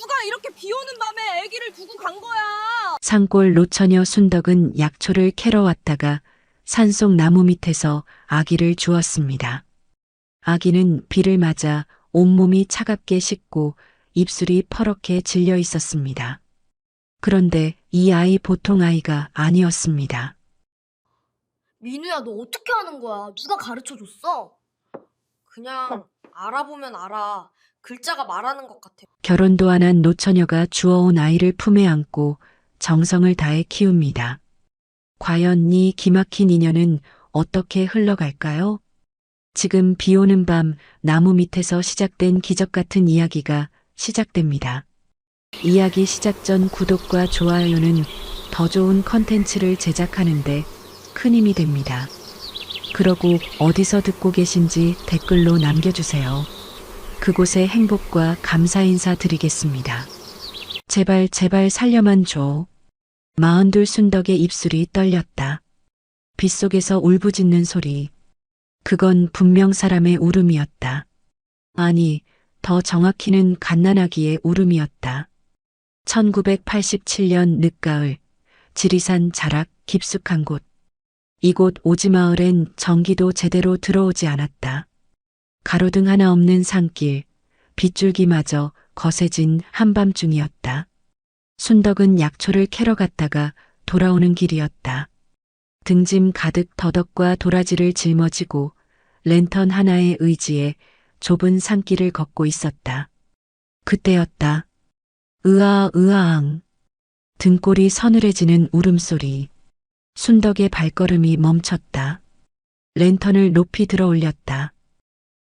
누가 이렇게 비 오는 밤에 아기를 두고 간 거야? 산골 노처녀 순덕은 약초를 캐러 왔다가 산속 나무 밑에서 아기를 주었습니다. 아기는 비를 맞아 온몸이 차갑게 식고 입술이 퍼렇게 질려 있었습니다. 그런데 이 아이 보통 아이가 아니었습니다. 민우야, 너 어떻게 하는 거야? 누가 가르쳐 줬어? 그냥 알아보면 알아. 글자가 말하는 것 같아. 결혼도 안 한 노처녀가 주워온 아이를 품에 안고 정성을 다해 키웁니다. 과연 이 기막힌 인연은 어떻게 흘러갈까요? 지금 비 오는 밤 나무 밑에서 시작된 기적 같은 이야기가 시작됩니다. 이야기 시작 전 구독과 좋아요는 더 좋은 컨텐츠를 제작하는데 큰 힘이 됩니다. 그러고 어디서 듣고 계신지 댓글로 남겨주세요. 그곳에 행복과 감사 인사 드리겠습니다. 제발 제발 살려만 줘. 42 순덕의 입술이 떨렸다. 빗속에서 울부짖는 소리. 그건 분명 사람의 울음이었다. 아니, 더 정확히는 갓난아기의 울음이었다. 1987년 늦가을, 지리산 자락 깊숙한 곳. 이곳 오지마을엔 전기도 제대로 들어오지 않았다. 가로등 하나 없는 산길, 빗줄기마저 거세진 한밤중이었다. 순덕은 약초를 캐러 갔다가 돌아오는 길이었다. 등짐 가득 더덕과 도라지를 짊어지고 랜턴 하나의 의지에 좁은 산길을 걷고 있었다. 그때였다. 으아으아앙. 등골이 서늘해지는 울음소리. 순덕의 발걸음이 멈췄다. 랜턴을 높이 들어 올렸다.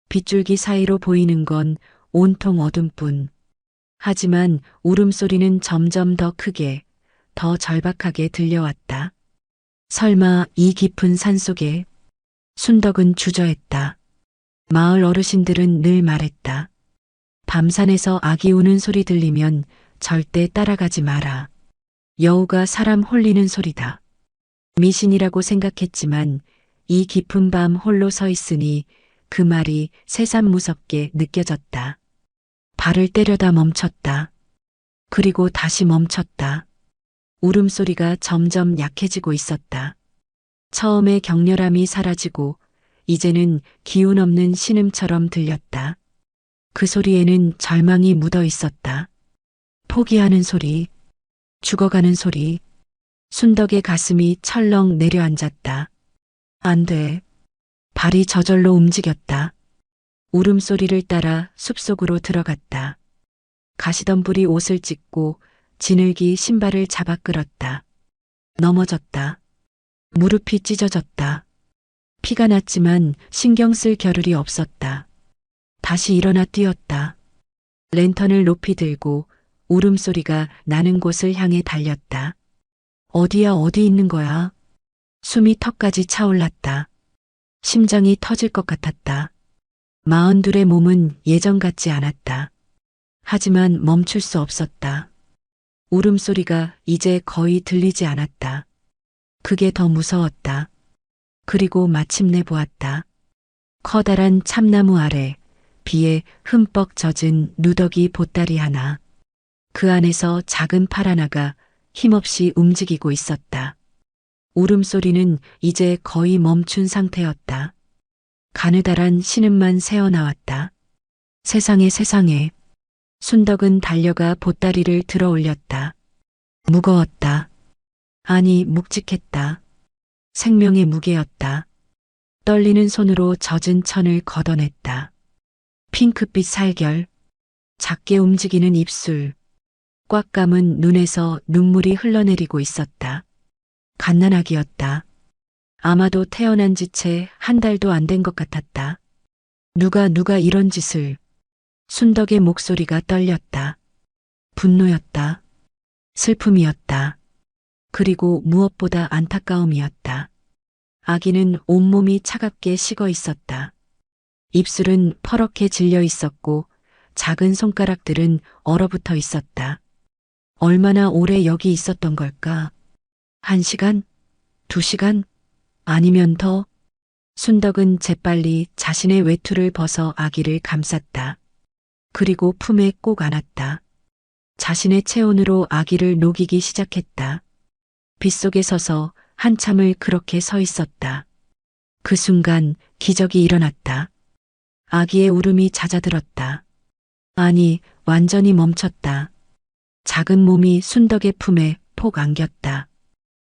빗줄기 사이로 보이는 건 온통 어둠뿐. 하지만 울음소리는 점점 더 크게, 더 절박하게 들려왔다. 설마 이 깊은 산속에 순덕은 주저했다. 마을 어르신들은 늘 말했다. 밤산에서 아기 우는 소리 들리면 절대 따라가지 마라. 여우가 사람 홀리는 소리다. 미신이라고 생각했지만 이 깊은 밤 홀로 서 있으니 그 말이 새삼 무섭게 느껴졌다. 발을 때려다 멈췄다. 그리고 다시 멈췄다. 울음소리가 점점 약해지고 있었다. 처음에 격렬함이 사라지고 이제는 기운 없는 신음처럼 들렸다. 그 소리에는 절망이 묻어 있었다. 포기하는 소리, 죽어가는 소리. 순덕의 가슴이 철렁 내려앉았다. 안 돼. 발이 저절로 움직였다. 울음소리를 따라 숲속으로 들어갔다. 가시덤불이 옷을 찢고 지늘기 신발을 잡아 끌었다. 넘어졌다. 무릎이 찢어졌다. 피가 났지만 신경 쓸 겨를이 없었다. 다시 일어나 뛰었다. 랜턴을 높이 들고 울음소리가 나는 곳을 향해 달렸다. 어디야 어디 있는 거야? 숨이 턱까지 차올랐다. 심장이 터질 것 같았다. 42의 몸은 예전 같지 않았다. 하지만 멈출 수 없었다. 울음소리가 이제 거의 들리지 않았다. 그게 더 무서웠다. 그리고 마침내 보았다. 커다란 참나무 아래 비에 흠뻑 젖은 누더기 보따리 하나. 그 안에서 작은 팔 하나가 힘없이 움직이고 있었다. 울음소리는 이제 거의 멈춘 상태였다. 가느다란 신음만 새어나왔다. 세상에 세상에. 순덕은 달려가 보따리를 들어 올렸다. 무거웠다. 아니, 묵직했다. 생명의 무게였다. 떨리는 손으로 젖은 천을 걷어냈다. 핑크빛 살결, 작게 움직이는 입술, 꽉 감은 눈에서 눈물이 흘러내리고 있었다. 갓난아기였다. 아마도 태어난 지 채 한 달도 안 된 것 같았다. 누가 이런 짓을. 순덕의 목소리가 떨렸다. 분노였다. 슬픔이었다. 그리고 무엇보다 안타까움이었다. 아기는 온몸이 차갑게 식어 있었다. 입술은 퍼렇게 질려 있었고 작은 손가락들은 얼어붙어 있었다. 얼마나 오래 여기 있었던 걸까? 1시간? 2시간? 아니면 더? 순덕은 재빨리 자신의 외투를 벗어 아기를 감쌌다. 그리고 품에 꼭 안았다. 자신의 체온으로 아기를 녹이기 시작했다. 빗속에 서서 한참을 그렇게 서 있었다. 그 순간 기적이 일어났다. 아기의 울음이 잦아들었다. 아니, 완전히 멈췄다. 작은 몸이 순덕의 품에 폭 안겼다.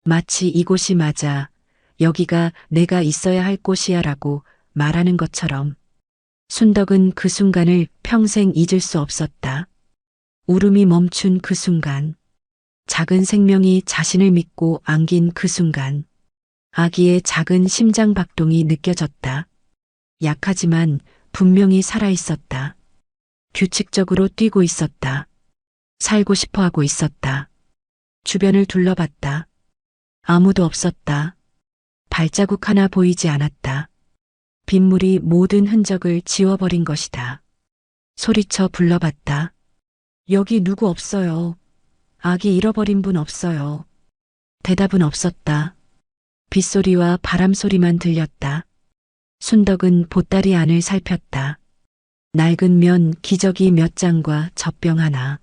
마치 이곳이 맞아, 여기가 내가 있어야 할 곳이야 라고 말하는 것처럼. 순덕은 그 순간을 평생 잊을 수 없었다. 울음이 멈춘 그 순간, 작은 생명이 자신을 믿고 안긴 그 순간, 아기의 작은 심장 박동이 느껴졌다. 약하지만 분명히 살아있었다. 규칙적으로 뛰고 있었다. 살고 싶어 하고 있었다. 주변을 둘러봤다. 아무도 없었다. 발자국 하나 보이지 않았다. 빗물이 모든 흔적을 지워버린 것이다. 소리쳐 불러봤다. 여기 누구 없어요. 아기 잃어버린 분 없어요. 대답은 없었다. 빗소리와 바람소리만 들렸다. 순덕은 보따리 안을 살폈다. 낡은 면 기저귀 몇 장과 젖병 하나,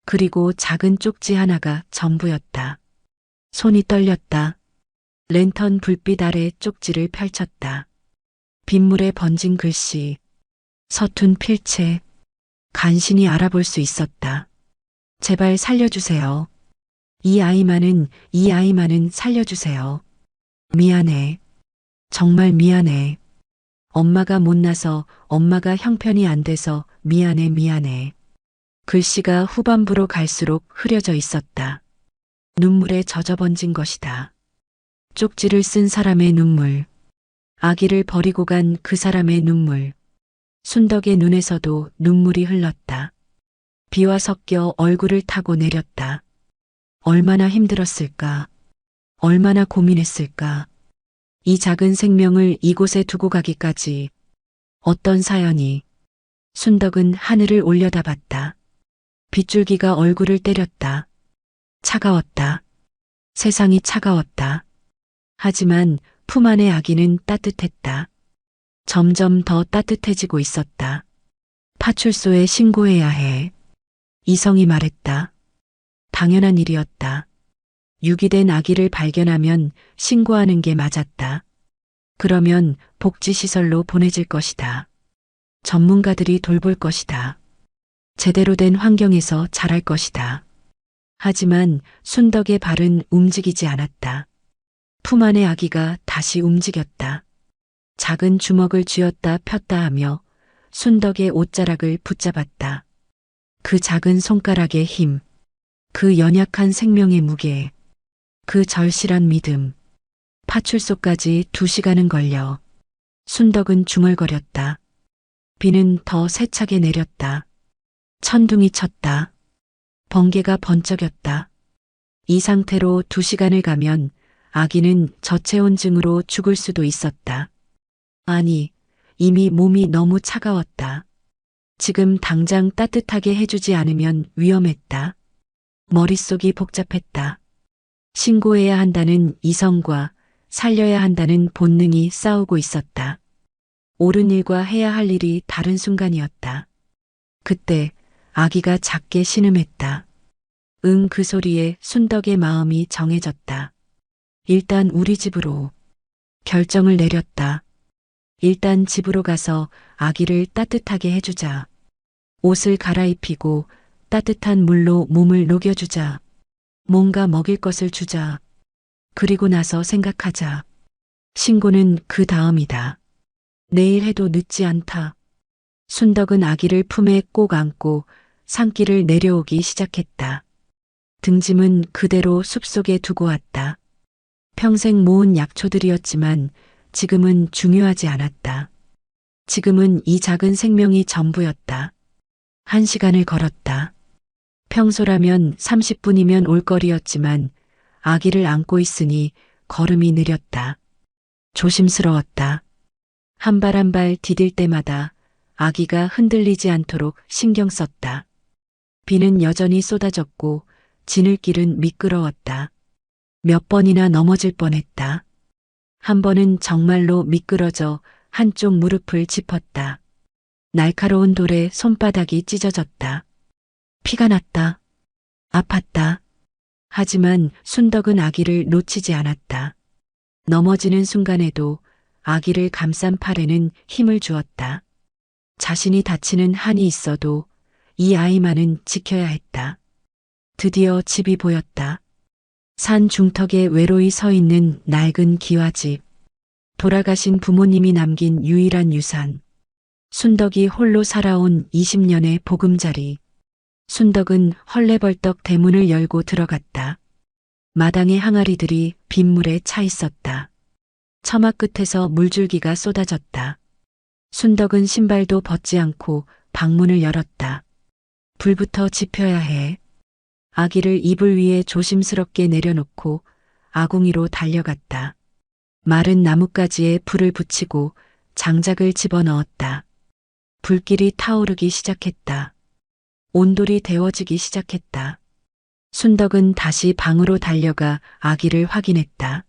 그리고 작은 쪽지 하나가 전부였다. 손이 떨렸다. 랜턴 불빛 아래 쪽지를 펼쳤다. 빗물에 번진 글씨, 서툰 필체, 간신히 알아볼 수 있었다. 제발 살려주세요. 이 아이만은 살려주세요. 미안해. 정말 미안해. 엄마가 못나서, 엄마가 형편이 안 돼서 미안해. 글씨가 후반부로 갈수록 흐려져 있었다. 눈물에 젖어 번진 것이다. 쪽지를 쓴 사람의 눈물. 아기를 버리고 간 그 사람의 눈물. 순덕의 눈에서도 눈물이 흘렀다. 비와 섞여 얼굴을 타고 내렸다. 얼마나 힘들었을까? 얼마나 고민했을까? 이 작은 생명을 이곳에 두고 가기까지 어떤 사연이. 순덕은 하늘을 올려다봤다. 빗줄기가 얼굴을 때렸다. 차가웠다. 세상이 차가웠다. 하지만 품 안의 아기는 따뜻했다. 점점 더 따뜻해지고 있었다. 파출소에 신고해야 해. 이성이 말했다. 당연한 일이었다. 유기된 아기를 발견하면 신고하는 게 맞았다. 그러면 복지시설로 보내질 것이다. 전문가들이 돌볼 것이다. 제대로 된 환경에서 자랄 것이다. 하지만 순덕의 발은 움직이지 않았다. 품 안의 아기가 다시 움직였다. 작은 주먹을 쥐었다 폈다 하며 순덕의 옷자락을 붙잡았다. 그 작은 손가락의 힘, 그 연약한 생명의 무게, 그 절실한 믿음. 파출소까지 2시간은 걸려. 순덕은 중얼거렸다. 비는 더 세차게 내렸다. 천둥이 쳤다. 번개가 번쩍였다. 이 상태로 2시간을 가면 아기는 저체온증으로 죽을 수도 있었다. 아니, 이미 몸이 너무 차가웠다. 지금 당장 따뜻하게 해주지 않으면 위험했다. 머릿속이 복잡했다. 신고해야 한다는 이성과 살려야 한다는 본능이 싸우고 있었다. 옳은 일과 해야 할 일이 다른 순간이었다. 그때 아기가 작게 신음했다. 응, 그 소리에 순덕의 마음이 정해졌다. 일단 우리 집으로. 결정을 내렸다. 일단 집으로 가서 아기를 따뜻하게 해주자. 옷을 갈아입히고 따뜻한 물로 몸을 녹여주자. 뭔가 먹일 것을 주자. 그리고 나서 생각하자. 신고는 그 다음이다. 내일 해도 늦지 않다. 순덕은 아기를 품에 꼭 안고 산길을 내려오기 시작했다. 등짐은 그대로 숲속에 두고 왔다. 평생 모은 약초들이었지만 지금은 중요하지 않았다. 지금은 이 작은 생명이 전부였다. 1시간을 걸었다. 평소라면 30분이면 올 거리였지만 아기를 안고 있으니 걸음이 느렸다. 조심스러웠다. 한 발 한 발 디딜 때마다 아기가 흔들리지 않도록 신경 썼다. 비는 여전히 쏟아졌고 지늘길은 미끄러웠다. 몇 번이나 넘어질 뻔했다. 한 번은 정말로 미끄러져 한쪽 무릎을 짚었다. 날카로운 돌에 손바닥이 찢어졌다. 피가 났다. 아팠다. 하지만 순덕은 아기를 놓치지 않았다. 넘어지는 순간에도 아기를 감싼 팔에는 힘을 주었다. 자신이 다치는 한이 있어도 이 아이만은 지켜야 했다. 드디어 집이 보였다. 산 중턱에 외로이 서 있는 낡은 기와집. 돌아가신 부모님이 남긴 유일한 유산. 순덕이 홀로 살아온 20년의 보금자리. 순덕은 헐레벌떡 대문을 열고 들어갔다. 마당의 항아리들이 빗물에 차 있었다. 처마 끝에서 물줄기가 쏟아졌다. 순덕은 신발도 벗지 않고 방문을 열었다. 불부터 지펴야 해. 아기를 이불 위에 조심스럽게 내려놓고 아궁이로 달려갔다. 마른 나뭇가지에 불을 붙이고 장작을 집어넣었다. 불길이 타오르기 시작했다. 온돌이 데워지기 시작했다. 순덕은 다시 방으로 달려가 아기를 확인했다.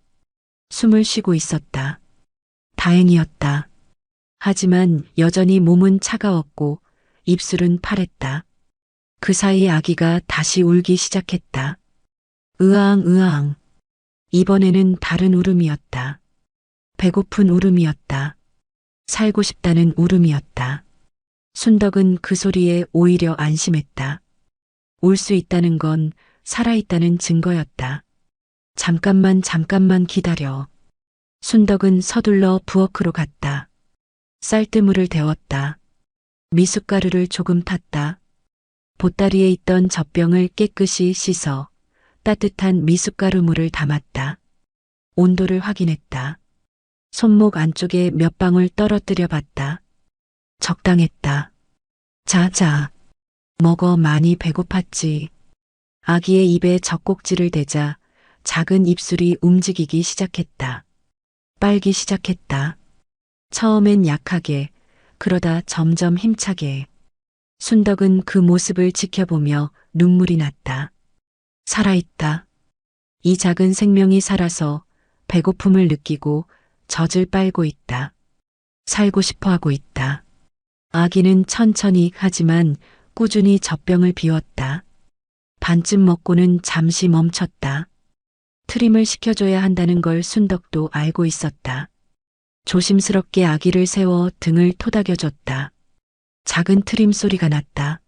숨을 쉬고 있었다. 다행이었다. 하지만 여전히 몸은 차가웠고 입술은 파랬다. 그 사이 아기가 다시 울기 시작했다. 으아앙 으아앙. 이번에는 다른 울음이었다. 배고픈 울음이었다. 살고 싶다는 울음이었다. 순덕은 그 소리에 오히려 안심했다. 울 수 있다는 건 살아있다는 증거였다. 잠깐만 기다려. 순덕은 서둘러 부엌으로 갔다. 쌀뜨물을 데웠다. 미숫가루를 조금 탔다. 보따리에 있던 젖병을 깨끗이 씻어 따뜻한 미숫가루 물을 담았다. 온도를 확인했다. 손목 안쪽에 몇 방울 떨어뜨려 봤다. 적당했다. 자. 먹어. 많이 배고팠지. 아기의 입에 젖꼭지를 대자 작은 입술이 움직이기 시작했다. 빨기 시작했다. 처음엔 약하게, 그러다 점점 힘차게. 순덕은 그 모습을 지켜보며 눈물이 났다. 살아있다. 이 작은 생명이 살아서 배고픔을 느끼고 젖을 빨고 있다. 살고 싶어 하고 있다. 아기는 천천히 하지만 꾸준히 젖병을 비웠다. 반쯤 먹고는 잠시 멈췄다. 트림을 시켜줘야 한다는 걸 순덕도 알고 있었다. 조심스럽게 아기를 세워 등을 토닥여줬다. 작은 트림 소리가 났다.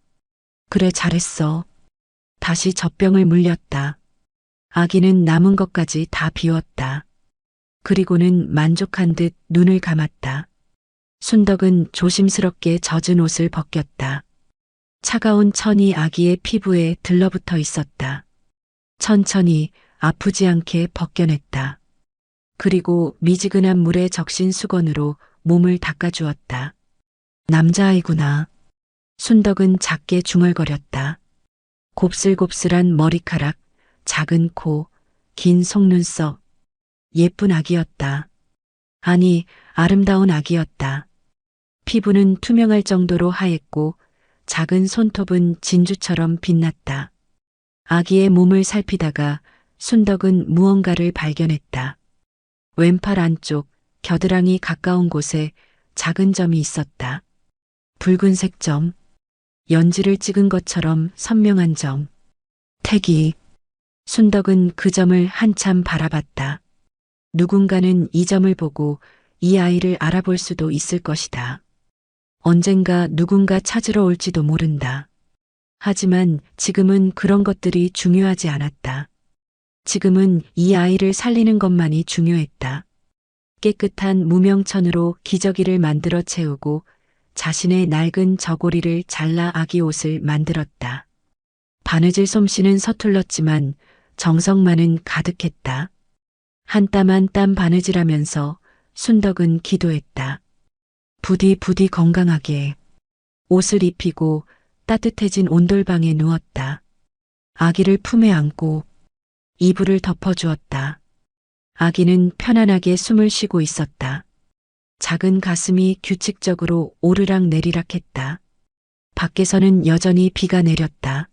그래, 잘했어. 다시 젖병을 물렸다. 아기는 남은 것까지 다 비웠다. 그리고는 만족한 듯 눈을 감았다. 순덕은 조심스럽게 젖은 옷을 벗겼다. 차가운 천이 아기의 피부에 들러붙어 있었다. 천천히 아프지 않게 벗겨냈다. 그리고 미지근한 물에 적신 수건으로 몸을 닦아주었다. 남자아이구나. 순덕은 작게 중얼거렸다. 곱슬곱슬한 머리카락, 작은 코, 긴 속눈썹. 예쁜 아기였다. 아니, 아름다운 아기였다. 피부는 투명할 정도로 하얗고 작은 손톱은 진주처럼 빛났다. 아기의 몸을 살피다가 순덕은 무언가를 발견했다. 왼팔 안쪽 겨드랑이 가까운 곳에 작은 점이 있었다. 붉은색 점, 연지를 찍은 것처럼 선명한 점. 태기. 순덕은 그 점을 한참 바라봤다. 누군가는 이 점을 보고 이 아이를 알아볼 수도 있을 것이다. 언젠가 누군가 찾으러 올지도 모른다. 하지만 지금은 그런 것들이 중요하지 않았다. 지금은 이 아이를 살리는 것만이 중요했다. 깨끗한 무명천으로 기저귀를 만들어 채우고 자신의 낡은 저고리를 잘라 아기 옷을 만들었다. 바느질 솜씨는 서툴렀지만 정성만은 가득했다. 한 땀 한 땀 바느질하면서 순덕은 기도했다. 부디 건강하게. 옷을 입히고 따뜻해진 온돌방에 누웠다. 아기를 품에 안고 이불을 덮어주었다. 아기는 편안하게 숨을 쉬고 있었다. 작은 가슴이 규칙적으로 오르락 내리락 했다. 밖에서는 여전히 비가 내렸다.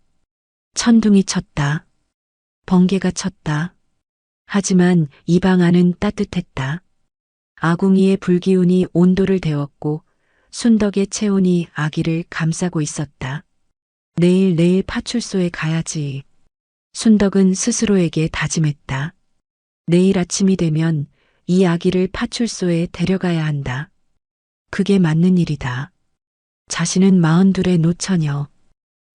천둥이 쳤다. 번개가 쳤다. 하지만 이 방 안은 따뜻했다. 아궁이의 불기운이 온도를 데웠고 순덕의 체온이 아기를 감싸고 있었다. 내일 파출소에 가야지. 순덕은 스스로에게 다짐했다. 내일 아침이 되면 이 아기를 파출소에 데려가야 한다. 그게 맞는 일이다. 자신은 42의 노처녀.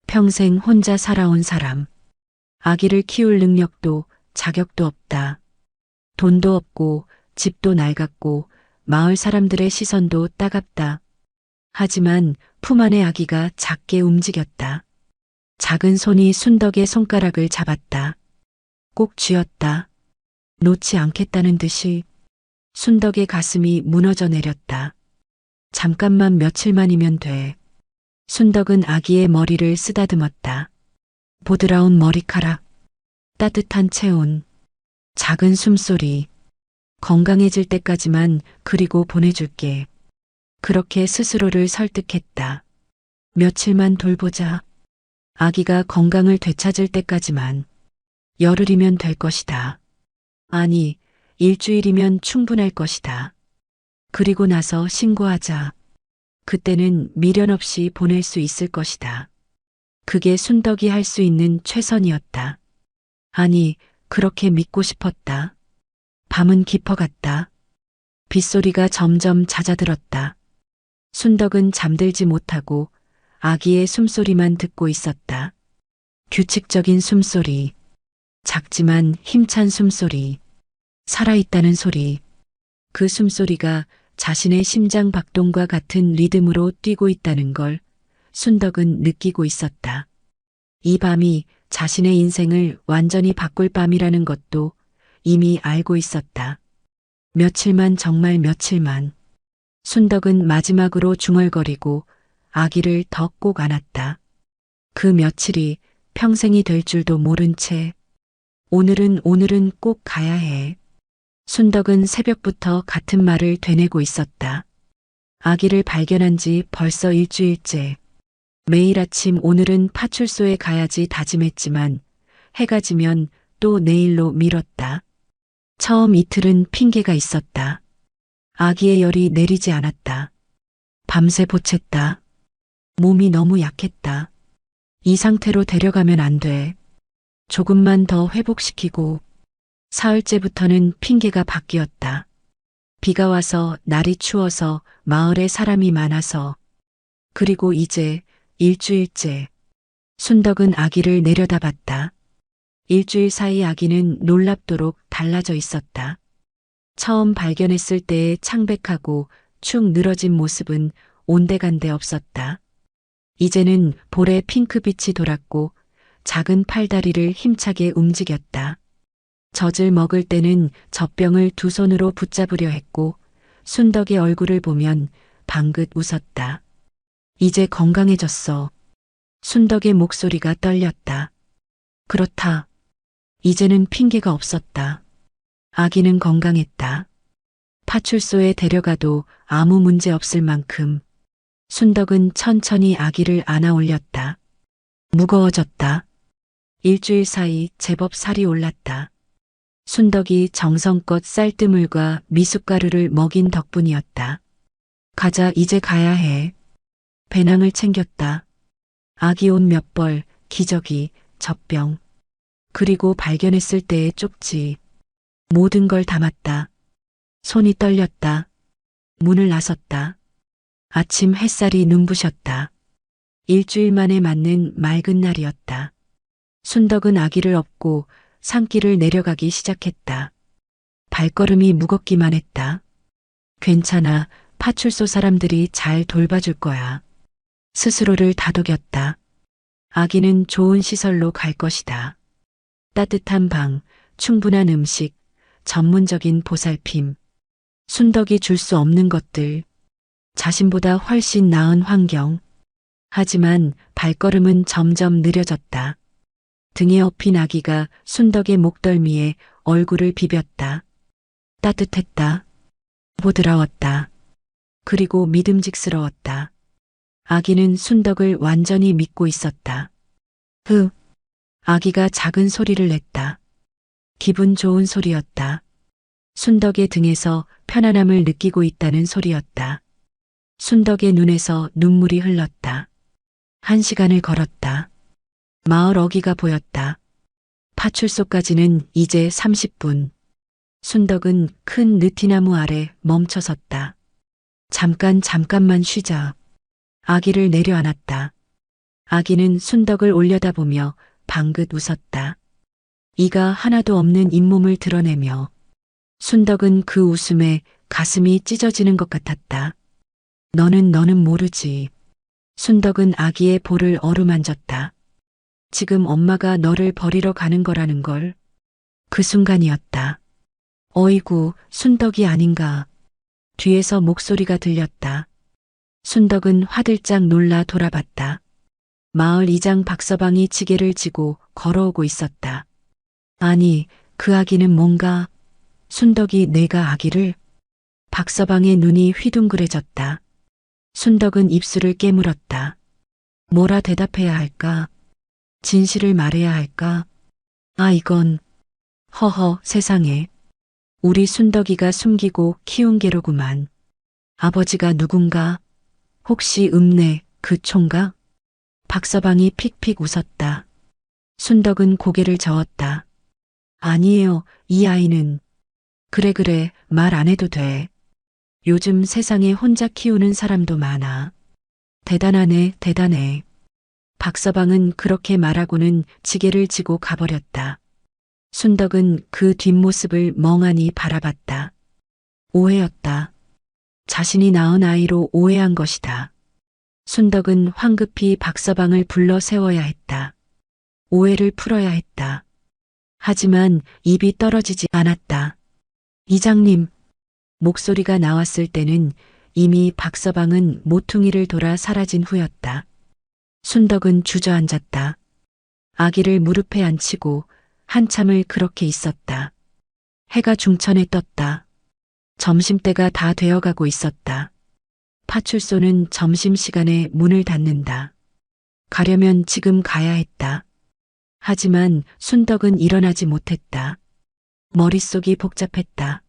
평생 혼자 살아온 사람. 아기를 키울 능력도 자격도 없다. 돈도 없고 집도 낡았고 마을 사람들의 시선도 따갑다. 하지만 품 안의 아기가 작게 움직였다. 작은 손이 순덕의 손가락을 잡았다. 꼭 쥐었다. 놓지 않겠다는 듯이. 순덕의 가슴이 무너져 내렸다. 잠깐만 며칠만이면 돼. 순덕은 아기의 머리를 쓰다듬었다. 보드라운 머리카락, 따뜻한 체온, 작은 숨소리. 건강해질 때까지만 그리고 보내줄게. 그렇게 스스로를 설득했다. 며칠만 돌보자. 아기가 건강을 되찾을 때까지만. 열흘이면 될 것이다. 아니, 일주일이면 충분할 것이다. 그리고 나서 신고하자. 그때는 미련 없이 보낼 수 있을 것이다. 그게 순덕이 할 수 있는 최선이었다. 아니, 그렇게 믿고 싶었다. 밤은 깊어갔다. 빗소리가 점점 잦아들었다. 순덕은 잠들지 못하고 아기의 숨소리만 듣고 있었다. 규칙적인 숨소리. 작지만 힘찬 숨소리. 살아있다는 소리. 그 숨소리가 자신의 심장 박동과 같은 리듬으로 뛰고 있다는 걸 순덕은 느끼고 있었다. 이 밤이 자신의 인생을 완전히 바꿀 밤이라는 것도 이미 알고 있었다. 며칠만, 정말 며칠만. 순덕은 마지막으로 중얼거리고 아기를 더 꼭 안았다. 그 며칠이 평생이 될 줄도 모른 채 오늘은 꼭 가야 해. 순덕은 새벽부터 같은 말을 되뇌고 있었다. 아기를 발견한 지 벌써 일주일째. 매일 아침 오늘은 파출소에 가야지 다짐했지만 해가 지면 또 내일로 미뤘다. 처음 이틀은 핑계가 있었다. 아기의 열이 내리지 않았다. 밤새 보챘다. 몸이 너무 약했다. 이 상태로 데려가면 안 돼. 조금만 더 회복시키고. 사흘째부터는 핑계가 바뀌었다. 비가 와서, 날이 추워서, 마을에 사람이 많아서. 그리고 이제 일주일째. 순덕은 아기를 내려다봤다. 일주일 사이 아기는 놀랍도록 달라져 있었다. 처음 발견했을 때의 창백하고 축 늘어진 모습은 온데간데 없었다. 이제는 볼에 핑크빛이 돌았고 작은 팔다리를 힘차게 움직였다. 젖을 먹을 때는 젖병을 두 손으로 붙잡으려 했고 순덕의 얼굴을 보면 방긋 웃었다. 이제 건강해졌어. 순덕의 목소리가 떨렸다. 그렇다. 이제는 핑계가 없었다. 아기는 건강했다. 파출소에 데려가도 아무 문제 없을 만큼. 순덕은 천천히 아기를 안아 올렸다. 무거워졌다. 일주일 사이 제법 살이 올랐다. 순덕이 정성껏 쌀뜨물과 미숫가루를 먹인 덕분이었다. 가자, 이제 가야 해. 배낭을 챙겼다. 아기 옷 몇 벌, 기저귀, 젖병. 그리고 발견했을 때의 쪽지. 모든 걸 담았다. 손이 떨렸다. 문을 나섰다. 아침 햇살이 눈부셨다. 일주일 만에 맞는 맑은 날이었다. 순덕은 아기를 업고 산길을 내려가기 시작했다. 발걸음이 무겁기만 했다. 괜찮아, 파출소 사람들이 잘 돌봐줄 거야. 스스로를 다독였다. 아기는 좋은 시설로 갈 것이다. 따뜻한 방, 충분한 음식, 전문적인 보살핌. 순덕이 줄 수 없는 것들. 자신보다 훨씬 나은 환경. 하지만 발걸음은 점점 느려졌다. 등에 업힌 아기가 순덕의 목덜미에 얼굴을 비볐다. 따뜻했다. 보드라웠다. 그리고 믿음직스러웠다. 아기는 순덕을 완전히 믿고 있었다. 아기가 작은 소리를 냈다. 기분 좋은 소리였다. 순덕의 등에서 편안함을 느끼고 있다는 소리였다. 순덕의 눈에서 눈물이 흘렀다. 1시간을 걸었다. 마을 어귀가 보였다. 파출소까지는 이제 30분. 순덕은 큰 느티나무 아래 멈춰 섰다. 잠깐만 쉬자. 아기를 내려안았다. 아기는 순덕을 올려다보며 방긋 웃었다. 이가 하나도 없는 잇몸을 드러내며 순덕은 그 웃음에 가슴이 찢어지는 것 같았다. 너는 모르지. 순덕은 아기의 볼을 어루만졌다. 지금 엄마가 너를 버리러 가는 거라는 걸. 그 순간이었다. 어이구, 순덕이 아닌가. 뒤에서 목소리가 들렸다. 순덕은 화들짝 놀라 돌아봤다. 마을 이장 박서방이 지게를 지고 걸어오고 있었다. 아니, 그 아기는 뭔가. 순덕이 내가 아기를? 박서방의 눈이 휘둥그레졌다. 순덕은 입술을 깨물었다. 뭐라 대답해야 할까? 진실을 말해야 할까? 아, 이건. 허허, 세상에. 우리 순덕이가 숨기고 키운 개로구만. 아버지가 누군가? 혹시 읍내 그 총각? 박서방이 픽픽 웃었다. 순덕은 고개를 저었다. 아니에요, 이 아이는. 그래, 말 안 해도 돼. 요즘 세상에 혼자 키우는 사람도 많아. 대단해. 박서방은 그렇게 말하고는 지게를 지고 가버렸다. 순덕은 그 뒷모습을 멍하니 바라봤다. 오해였다. 자신이 낳은 아이로 오해한 것이다. 순덕은 황급히 박서방을 불러 세워야 했다. 오해를 풀어야 했다. 하지만 입이 떨어지지 않았다. 이장님. 목소리가 나왔을 때는 이미 박서방은 모퉁이를 돌아 사라진 후였다. 순덕은 주저앉았다. 아기를 무릎에 앉히고 한참을 그렇게 있었다. 해가 중천에 떴다. 점심때가 다 되어가고 있었다. 파출소는 점심시간에 문을 닫는다. 가려면 지금 가야 했다. 하지만 순덕은 일어나지 못했다. 머릿속이 복잡했다.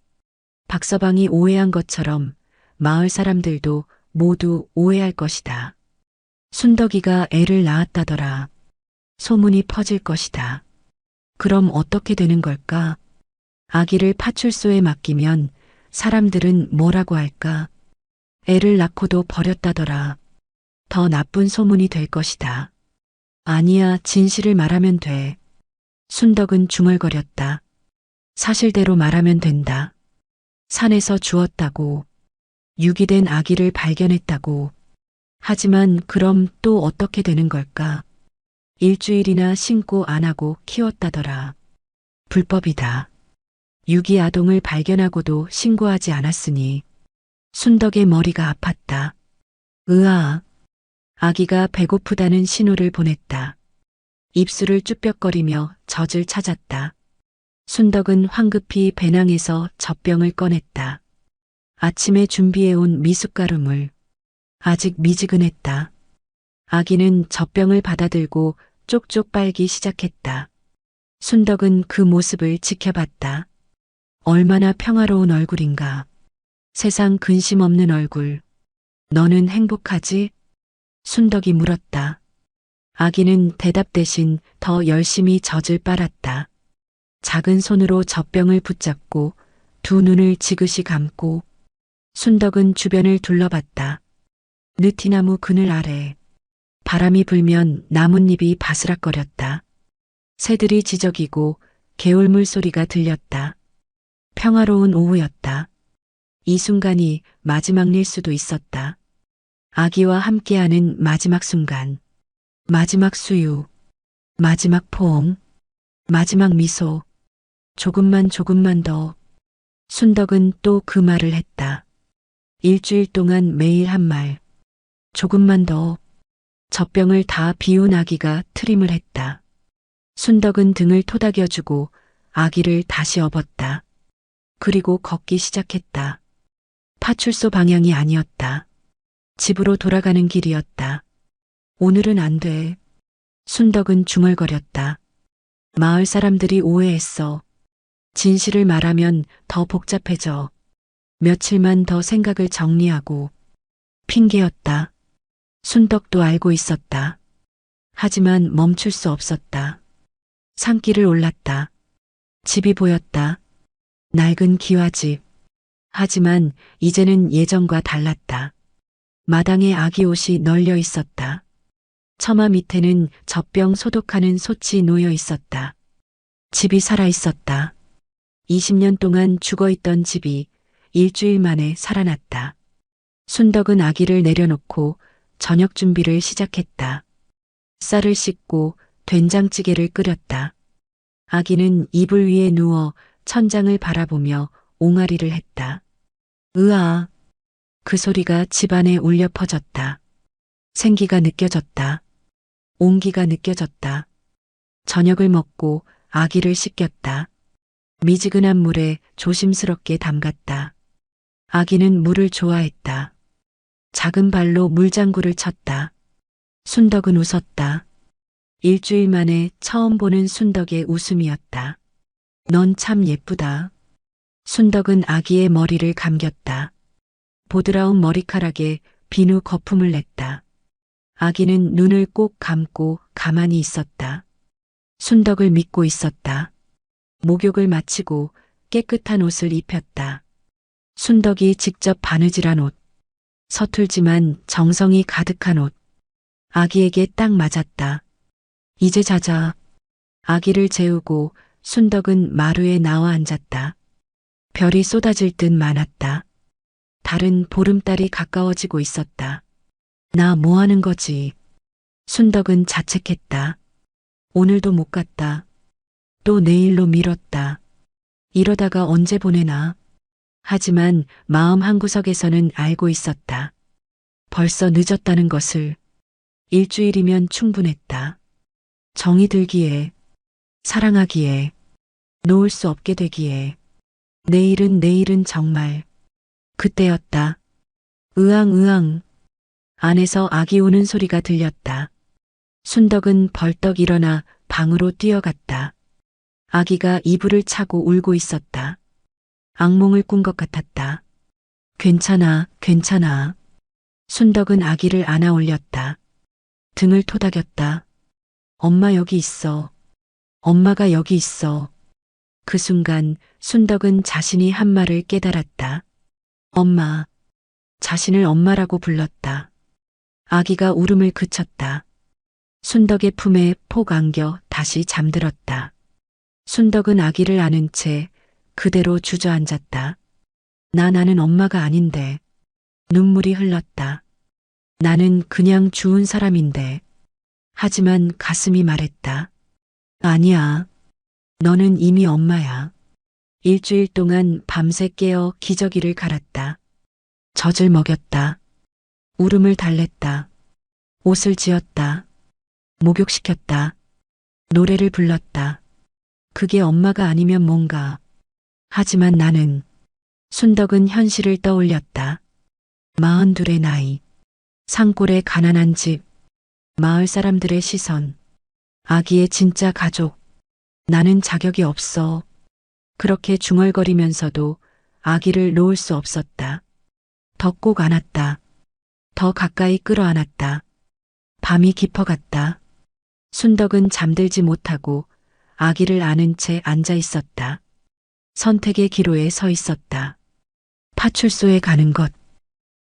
박서방이 오해한 것처럼 마을 사람들도 모두 오해할 것이다. 순덕이가 애를 낳았다더라. 소문이 퍼질 것이다. 그럼 어떻게 되는 걸까? 아기를 파출소에 맡기면 사람들은 뭐라고 할까? 애를 낳고도 버렸다더라. 더 나쁜 소문이 될 것이다. 아니야, 진실을 말하면 돼. 순덕은 중얼거렸다. 사실대로 말하면 된다. 산에서 주웠다고. 유기된 아기를 발견했다고. 하지만 그럼 또 어떻게 되는 걸까? 일주일이나 신고 안 하고 키웠다더라. 불법이다. 유기 아동을 발견하고도 신고하지 않았으니. 순덕의 머리가 아팠다. 으아. 아기가 배고프다는 신호를 보냈다. 입술을 쭈뼛거리며 젖을 찾았다. 순덕은 황급히 배낭에서 젖병을 꺼냈다. 아침에 준비해온 미숫가루물. 아직 미지근했다. 아기는 젖병을 받아들고 쪽쪽 빨기 시작했다. 순덕은 그 모습을 지켜봤다. 얼마나 평화로운 얼굴인가. 세상 근심 없는 얼굴. 너는 행복하지? 순덕이 물었다. 아기는 대답 대신 더 열심히 젖을 빨았다. 작은 손으로 젖병을 붙잡고 두 눈을 지그시 감고 순덕은 주변을 둘러봤다. 느티나무 그늘 아래 바람이 불면 나뭇잎이 바스락거렸다. 새들이 지저귀고 개울물 소리가 들렸다. 평화로운 오후였다. 이 순간이 마지막일 수도 있었다. 아기와 함께하는 마지막 순간. 마지막 수유. 마지막 포옹. 마지막 미소. 조금만 더. 순덕은 또 그 말을 했다. 일주일 동안 매일 한 말. 조금만 더. 젖병을 다 비운 아기가 트림을 했다. 순덕은 등을 토닥여주고 아기를 다시 업었다. 그리고 걷기 시작했다. 파출소 방향이 아니었다. 집으로 돌아가는 길이었다. 오늘은 안 돼. 순덕은 중얼거렸다. 마을 사람들이 오해했어. 진실을 말하면 더 복잡해져. 며칠만 더 생각을 정리하고. 핑계였다. 순덕도 알고 있었다. 하지만 멈출 수 없었다. 산길을 올랐다. 집이 보였다. 낡은 기와집. 하지만 이제는 예전과 달랐다. 마당에 아기 옷이 널려 있었다. 처마 밑에는 젖병 소독하는 솥이 놓여 있었다. 집이 살아 있었다. 20년 동안 죽어 있던 집이 일주일 만에 살아났다. 순덕은 아기를 내려놓고 저녁 준비를 시작했다. 쌀을 씻고 된장찌개를 끓였다. 아기는 이불 위에 누워 천장을 바라보며 옹알이를 했다. 으아. 그 소리가 집안에 울려 퍼졌다. 생기가 느껴졌다. 온기가 느껴졌다. 저녁을 먹고 아기를 씻겼다. 미지근한 물에 조심스럽게 담갔다. 아기는 물을 좋아했다. 작은 발로 물장구를 쳤다. 순덕은 웃었다. 일주일 만에 처음 보는 순덕의 웃음이었다. 넌 참 예쁘다. 순덕은 아기의 머리를 감겼다. 보드라운 머리카락에 비누 거품을 냈다. 아기는 눈을 꼭 감고 가만히 있었다. 순덕을 믿고 있었다. 목욕을 마치고 깨끗한 옷을 입혔다. 순덕이 직접 바느질한 옷. 서툴지만 정성이 가득한 옷. 아기에게 딱 맞았다. 이제 자자. 아기를 재우고 순덕은 마루에 나와 앉았다. 별이 쏟아질 듯 많았다. 달은 보름달이 가까워지고 있었다. 나 뭐 하는 거지? 순덕은 자책했다. 오늘도 못 갔다. 또 내일로 미뤘다. 이러다가 언제 보내나? 하지만 마음 한구석에서는 알고 있었다. 벌써 늦었다는 것을. 일주일이면 충분했다. 정이 들기에, 사랑하기에, 놓을 수 없게 되기에. 내일은 정말. 그때였다. 으앙. 안에서 아기 우는 소리가 들렸다. 순덕은 벌떡 일어나 방으로 뛰어갔다. 아기가 이불을 차고 울고 있었다. 악몽을 꾼 것 같았다. 괜찮아. 순덕은 아기를 안아 올렸다. 등을 토닥였다. 엄마 여기 있어. 엄마가 여기 있어. 그 순간 순덕은 자신이 한 말을 깨달았다. 엄마. 자신을 엄마라고 불렀다. 아기가 울음을 그쳤다. 순덕의 품에 폭 안겨 다시 잠들었다. 순덕은 아기를 안은 채 그대로 주저앉았다. 나는 엄마가 아닌데. 눈물이 흘렀다. 나는 그냥 주운 사람인데. 하지만 가슴이 말했다. 아니야. 너는 이미 엄마야. 일주일 동안 밤새 깨어 기저귀를 갈았다. 젖을 먹였다. 울음을 달랬다. 옷을 지었다. 목욕시켰다. 노래를 불렀다. 그게 엄마가 아니면 뭔가. 하지만 나는. 순덕은 현실을 떠올렸다. 42의 나이. 산골의 가난한 집. 마을 사람들의 시선. 아기의 진짜 가족. 나는 자격이 없어. 그렇게 중얼거리면서도 아기를 놓을 수 없었다. 더 꼭 안았다. 더 가까이 끌어안았다. 밤이 깊어갔다. 순덕은 잠들지 못하고 아기를 안은 채 앉아 있었다. 선택의 기로에 서 있었다. 파출소에 가는 것.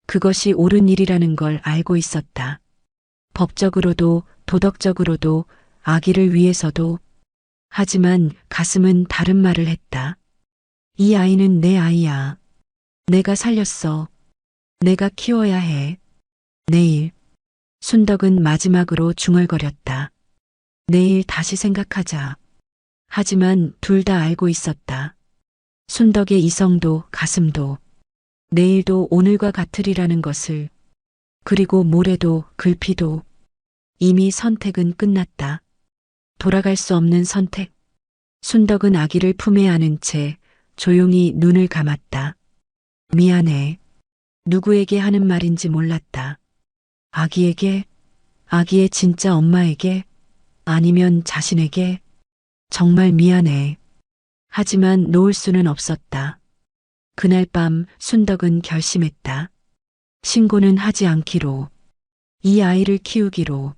그것이 옳은 일이라는 걸 알고 있었다. 법적으로도 도덕적으로도 아기를 위해서도. 하지만 가슴은 다른 말을 했다. 이 아이는 내 아이야. 내가 살렸어. 내가 키워야 해. 내일. 순덕은 마지막으로 중얼거렸다. 내일 다시 생각하자. 하지만 둘 다 알고 있었다. 순덕의 이성도 가슴도. 내일도 오늘과 같으리라는 것을. 그리고 모레도 글피도. 이미 선택은 끝났다. 돌아갈 수 없는 선택. 순덕은 아기를 품에 안은 채 조용히 눈을 감았다. 미안해. 누구에게 하는 말인지 몰랐다. 아기에게? 아기의 진짜 엄마에게? 아니면 자신에게? 정말 미안해. 하지만 놓을 수는 없었다. 그날 밤 순덕은 결심했다. 신고는 하지 않기로. 이 아이를 키우기로.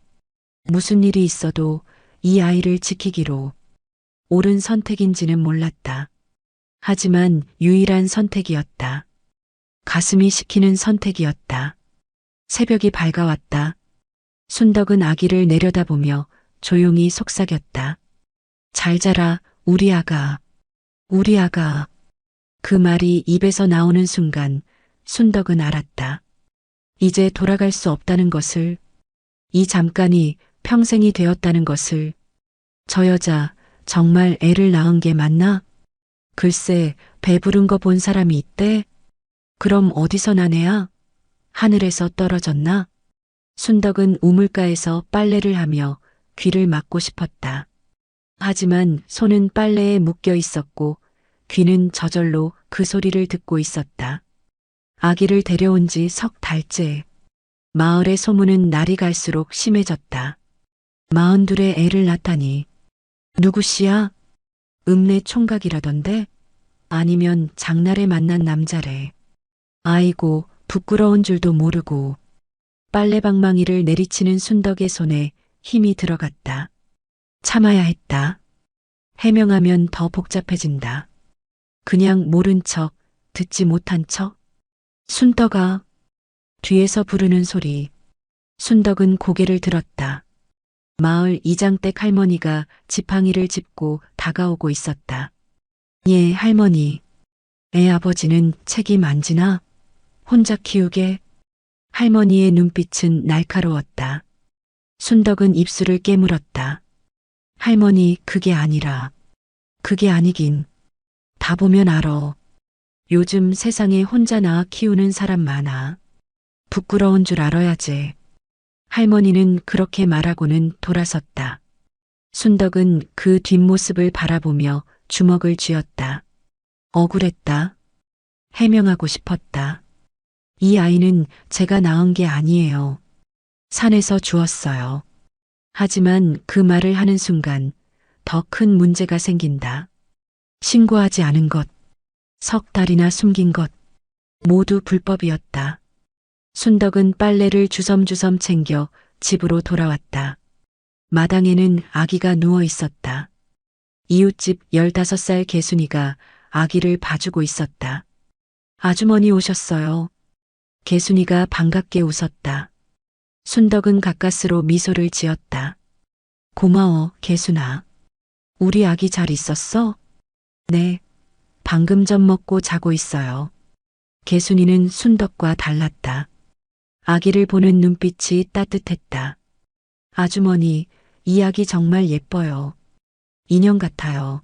무슨 일이 있어도 이 아이를 지키기로. 옳은 선택인지는 몰랐다. 하지만 유일한 선택이었다. 가슴이 시키는 선택이었다. 새벽이 밝아왔다. 순덕은 아기를 내려다보며 조용히 속삭였다. 잘 자라, 우리 아가. 우리 아가. 그 말이 입에서 나오는 순간 순덕은 알았다. 이제 돌아갈 수 없다는 것을, 이 잠깐이 평생이 되었다는 것을. 저 여자 정말 애를 낳은 게 맞나? 글쎄, 배 부른 거 본 사람이 있대? 그럼 어디서 난 애야? 하늘에서 떨어졌나? 순덕은 우물가에서 빨래를 하며 귀를 막고 싶었다. 하지만 손은 빨래에 묶여 있었고 귀는 저절로 그 소리를 듣고 있었다. 아기를 데려온 지 석 달째. 마을의 소문은 날이 갈수록 심해졌다. 42에 애를 낳다니. 누구씨야? 읍내 총각이라던데? 아니면 장날에 만난 남자래. 아이고, 부끄러운 줄도 모르고. 빨래방망이를 내리치는 순덕의 손에 힘이 들어갔다. 참아야 했다. 해명하면 더 복잡해진다. 그냥 모른 척, 듣지 못한 척. 순덕아. 뒤에서 부르는 소리. 순덕은 고개를 들었다. 마을 이장댁 할머니가 지팡이를 짚고 다가오고 있었다. 예, 할머니. 애 아버지는 책임 안 지나? 혼자 키우게? 할머니의 눈빛은 날카로웠다. 순덕은 입술을 깨물었다. 할머니, 그게 아니라. 그게 아니긴. 다 보면 알아. 요즘 세상에 혼자 낳아 키우는 사람 많아. 부끄러운 줄 알아야지. 할머니는 그렇게 말하고는 돌아섰다. 순덕은 그 뒷모습을 바라보며 주먹을 쥐었다. 억울했다. 해명하고 싶었다. 이 아이는 제가 낳은 게 아니에요. 산에서 주었어요. 하지만 그 말을 하는 순간 더 큰 문제가 생긴다. 신고하지 않은 것, 석 달이나 숨긴 것, 모두 불법이었다. 순덕은 빨래를 주섬주섬 챙겨 집으로 돌아왔다. 마당에는 아기가 누워 있었다. 이웃집 15살 개순이가 아기를 봐주고 있었다. 아주머니 오셨어요. 개순이가 반갑게 웃었다. 순덕은 가까스로 미소를 지었다. 고마워, 개순아. 우리 아기 잘 있었어? 네. 방금 전 먹고 자고 있어요. 개순이는 순덕과 달랐다. 아기를 보는 눈빛이 따뜻했다. 아주머니, 이 아기 정말 예뻐요. 인형 같아요.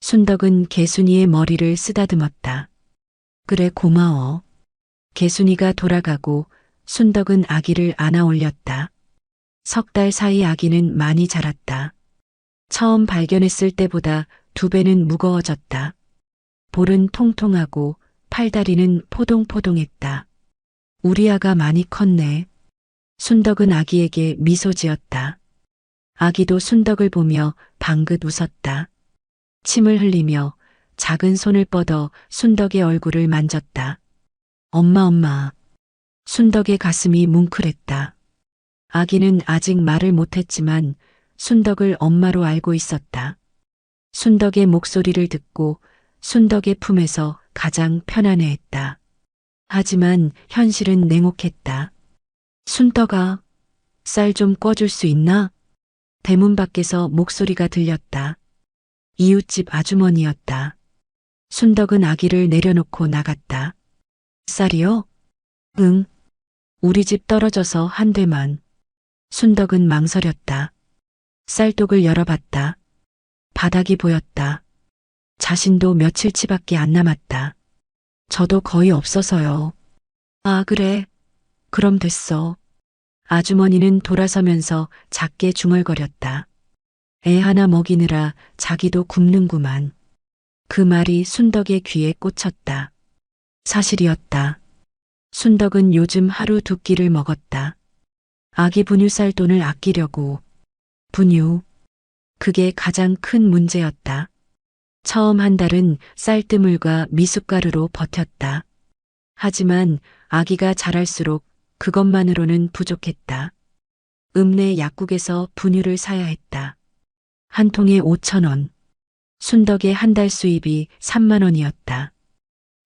순덕은 개순이의 머리를 쓰다듬었다. 그래, 고마워. 개순이가 돌아가고 순덕은 아기를 안아 올렸다. 석 달 사이 아기는 많이 자랐다. 처음 발견했을 때보다 2배는 무거워졌다. 볼은 통통하고 팔다리는 포동포동했다. 우리 아가 많이 컸네. 순덕은 아기에게 미소 지었다. 아기도 순덕을 보며 방긋 웃었다. 침을 흘리며 작은 손을 뻗어 순덕의 얼굴을 만졌다. 엄마. 순덕의 가슴이 뭉클했다. 아기는 아직 말을 못했지만 순덕을 엄마로 알고 있었다. 순덕의 목소리를 듣고 순덕의 품에서 가장 편안해했다. 하지만 현실은 냉혹했다. 순덕아, 쌀 좀 꿔줄 수 있나? 대문 밖에서 목소리가 들렸다. 이웃집 아주머니였다. 순덕은 아기를 내려놓고 나갔다. 쌀이요? 응. 우리 집 떨어져서 한 대만. 순덕은 망설였다. 쌀독을 열어봤다. 바닥이 보였다. 자신도 며칠치밖에 안 남았다. 저도 거의 없어서요. 아, 그래. 그럼 됐어. 아주머니는 돌아서면서 작게 중얼거렸다. 애 하나 먹이느라 자기도 굶는구만. 그 말이 순덕의 귀에 꽂혔다. 사실이었다. 순덕은 요즘 하루 2끼를 먹었다. 아기 분유 쌀 돈을 아끼려고. 분유. 그게 가장 큰 문제였다. 처음 한 달은 쌀뜨물과 미숫가루로 버텼다. 하지만 아기가 자랄수록 그것만으로는 부족했다. 읍내 약국에서 분유를 사야 했다. 한 통에 5,000원. 순덕의 한 달 수입이 3만 원이었다.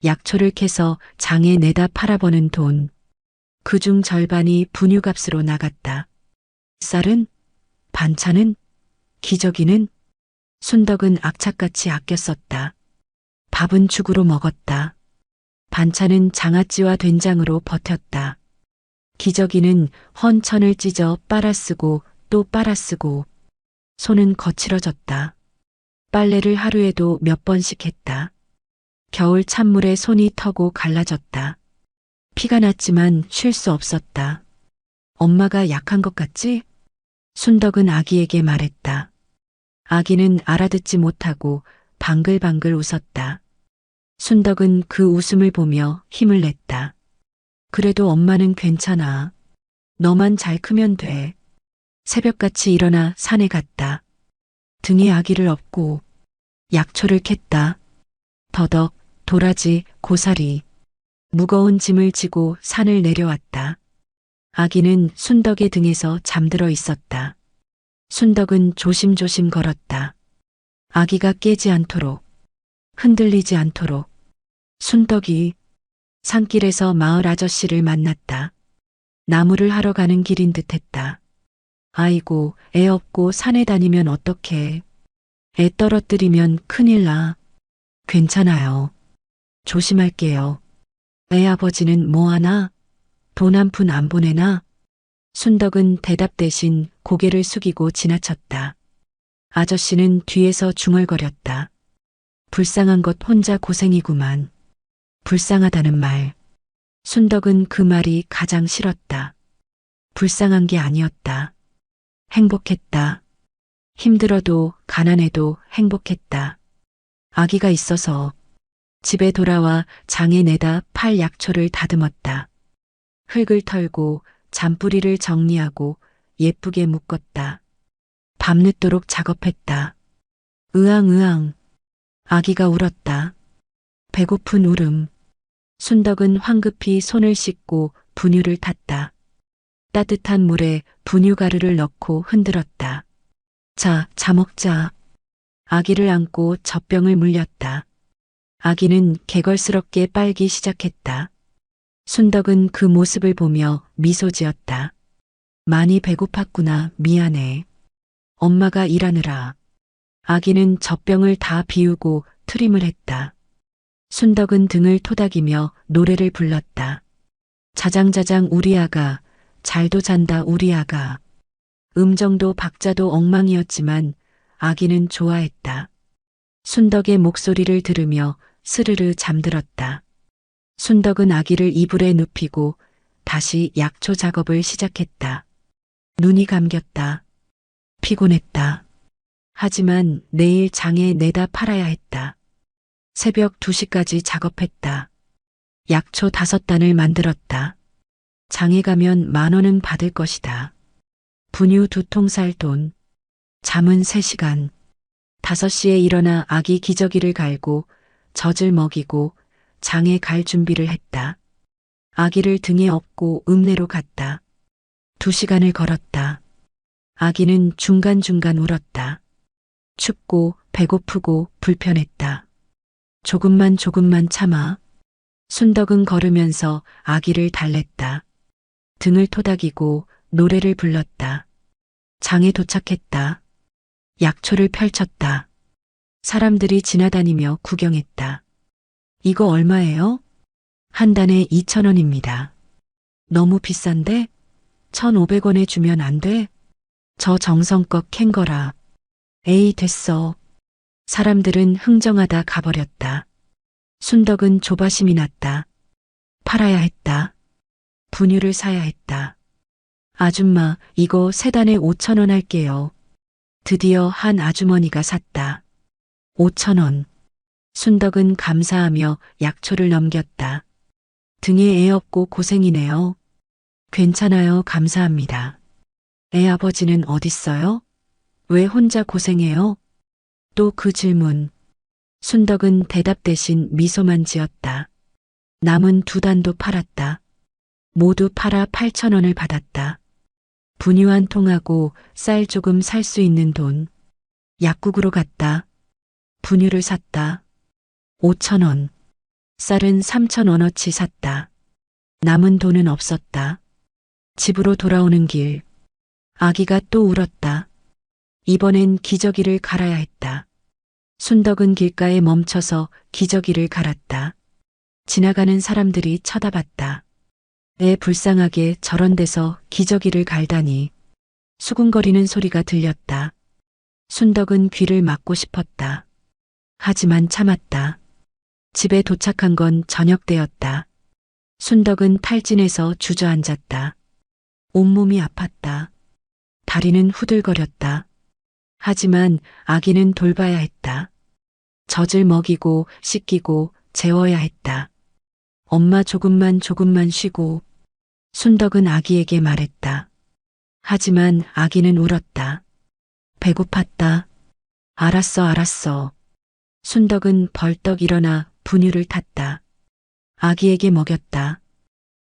약초를 캐서 장에 내다 팔아버는 돈. 그중 절반이 분유값으로 나갔다. 쌀은? 반찬은? 기저귀는? 순덕은 악착같이 아껴 썼다. 밥은 죽으로 먹었다. 반찬은 장아찌와 된장으로 버텼다. 기저귀는 헌천을 찢어 빨아쓰고 또 빨아쓰고 손은 거칠어졌다. 빨래를 하루에도 몇 번씩 했다. 겨울 찬물에 손이 터고 갈라졌다. 피가 났지만 쉴 수 없었다. 엄마가 약한 것 같지? 순덕은 아기에게 말했다. 아기는 알아듣지 못하고 방글방글 웃었다. 순덕은 그 웃음을 보며 힘을 냈다. 그래도 엄마는 괜찮아. 너만 잘 크면 돼. 새벽같이 일어나 산에 갔다. 등에 아기를 업고 약초를 캤다. 더덕, 도라지, 고사리. 무거운 짐을 지고 산을 내려왔다. 아기는 순덕의 등에서 잠들어 있었다. 순덕은 조심조심 걸었다. 아기가 깨지 않도록, 흔들리지 않도록. 순덕이 산길에서 마을 아저씨를 만났다. 나무를 하러 가는 길인 듯 했다. 아이고, 애 업고 산에 다니면 어떡해. 애 떨어뜨리면 큰일 나. 괜찮아요. 조심할게요. 애 아버지는 뭐하나? 돈 한 푼 안 보내나? 순덕은 대답 대신 고개를 숙이고 지나쳤다. 아저씨는 뒤에서 중얼거렸다. 불쌍한 것 혼자 고생이구만. 불쌍하다는 말. 순덕은 그 말이 가장 싫었다. 불쌍한 게 아니었다. 행복했다. 힘들어도 가난해도 행복했다. 아기가 있어서 집에 돌아와 장에 내다 팔 약초를 다듬었다. 흙을 털고 잔뿌리를 정리하고 예쁘게 묶었다. 밤늦도록 작업했다. 으앙으앙. 아기가 울었다. 배고픈 울음. 순덕은 황급히 손을 씻고 분유를 탔다. 따뜻한 물에 분유가루를 넣고 흔들었다. 자, 먹자. 아기를 안고 젖병을 물렸다. 아기는 개걸스럽게 빨기 시작했다. 순덕은 그 모습을 보며 미소 지었다. 많이 배고팠구나, 미안해. 엄마가 일하느라. 아기는 젖병을 다 비우고 트림을 했다. 순덕은 등을 토닥이며 노래를 불렀다. 자장자장 우리 아가, 잘도 잔다 우리 아가. 음정도 박자도 엉망이었지만 아기는 좋아했다. 순덕의 목소리를 들으며 스르르 잠들었다. 순덕은 아기를 이불에 눕히고 다시 약초 작업을 시작했다. 눈이 감겼다. 피곤했다. 하지만 내일 장에 내다 팔아야 했다. 새벽 2시까지 작업했다. 약초 5단을 만들었다. 장에 가면 10,000원은 받을 것이다. 분유 2통 살 돈. 잠은 3시간. 5시에 일어나 아기 기저귀를 갈고 젖을 먹이고 장에 갈 준비를 했다. 아기를 등에 업고 읍내로 갔다. 2시간을 걸었다. 아기는 중간중간 울었다. 춥고 배고프고 불편했다. 조금만 참아. 순덕은 걸으면서 아기를 달랬다. 등을 토닥이고 노래를 불렀다. 장에 도착했다. 약초를 펼쳤다. 사람들이 지나다니며 구경했다. 이거 얼마예요? 한 단에 2,000원입니다. 너무 비싼데? 1,500원에 주면 안 돼? 저 정성껏 캔 거라. 에이, 됐어. 사람들은 흥정하다 가버렸다. 순덕은 조바심이 났다. 팔아야 했다. 분유를 사야 했다. 아줌마, 이거 3단에 5,000원 할게요. 드디어 한 아주머니가 샀다. 5,000원. 순덕은 감사하며 약초를 넘겼다. 등에 애 업고 고생이네요. 괜찮아요, 감사합니다. 애 아버지는 어딨어요? 왜 혼자 고생해요? 또 그 질문. 순덕은 대답 대신 미소만 지었다. 남은 2단도 팔았다. 모두 팔아 8,000원을 받았다. 분유 한 통하고 쌀 조금 살 수 있는 돈. 약국으로 갔다. 분유를 샀다. 5,000원. 쌀은 3,000원어치 샀다. 남은 돈은 없었다. 집으로 돌아오는 길. 아기가 또 울었다. 이번엔 기저귀를 갈아야 했다. 순덕은 길가에 멈춰서 기저귀를 갈았다. 지나가는 사람들이 쳐다봤다. 애 불쌍하게 저런 데서 기저귀를 갈다니. 수군거리는 소리가 들렸다. 순덕은 귀를 막고 싶었다. 하지만 참았다. 집에 도착한 건 저녁 때였다. 순덕은 탈진해서 주저앉았다. 온몸이 아팠다. 다리는 후들거렸다. 하지만 아기는 돌봐야 했다. 젖을 먹이고 씻기고 재워야 했다. 엄마 조금만 쉬고. 순덕은 아기에게 말했다. 하지만 아기는 울었다. 배고팠다. 알았어. 순덕은 벌떡 일어나 분유를 탔다. 아기에게 먹였다.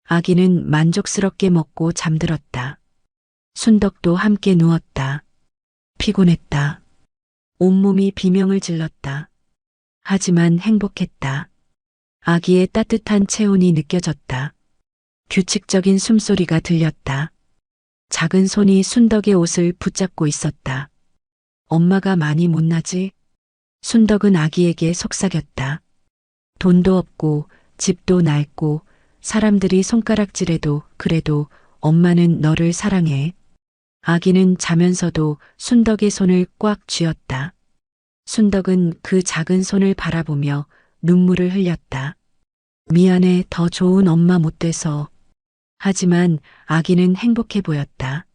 아기는 만족스럽게 먹고 잠들었다. 순덕도 함께 누웠다. 피곤했다. 온몸이 비명을 질렀다. 하지만 행복했다. 아기의 따뜻한 체온이 느껴졌다. 규칙적인 숨소리가 들렸다. 작은 손이 순덕의 옷을 붙잡고 있었다. 엄마가 많이 못나지? 순덕은 아기에게 속삭였다. 돈도 없고 집도 낡고 사람들이 손가락질해도 그래도 엄마는 너를 사랑해. 아기는 자면서도 순덕의 손을 꽉 쥐었다. 순덕은 그 작은 손을 바라보며 눈물을 흘렸다. 미안해, 더 좋은 엄마 못 돼서. 하지만 아기는 행복해 보였다.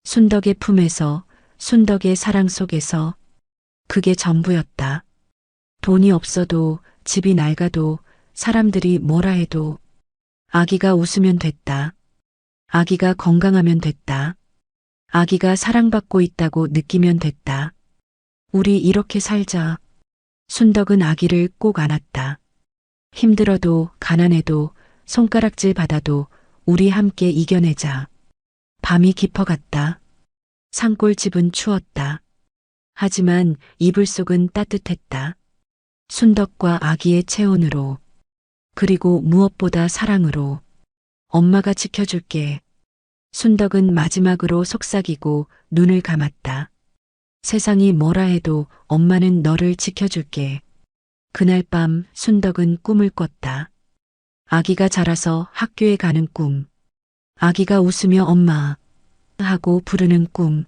순덕의 품에서, 순덕의 사랑 속에서. 그게 전부였다. 돈이 없어도, 집이 낡아도, 사람들이 뭐라 해도 아기가 웃으면 됐다. 아기가 건강하면 됐다. 아기가 사랑받고 있다고 느끼면 됐다. 우리 이렇게 살자. 순덕은 아기를 꼭 안았다. 힘들어도 가난해도 손가락질 받아도 우리 함께 이겨내자. 밤이 깊어갔다. 산골집은 추웠다. 하지만 이불 속은 따뜻했다. 순덕과 아기의 체온으로. 그리고 무엇보다 사랑으로. 엄마가 지켜줄게. 순덕은 마지막으로 속삭이고 눈을 감았다. 세상이 뭐라 해도 엄마는 너를 지켜줄게. 그날 밤 순덕은 꿈을 꿨다. 아기가 자라서 학교에 가는 꿈. 아기가 웃으며 엄마 하고 부르는 꿈.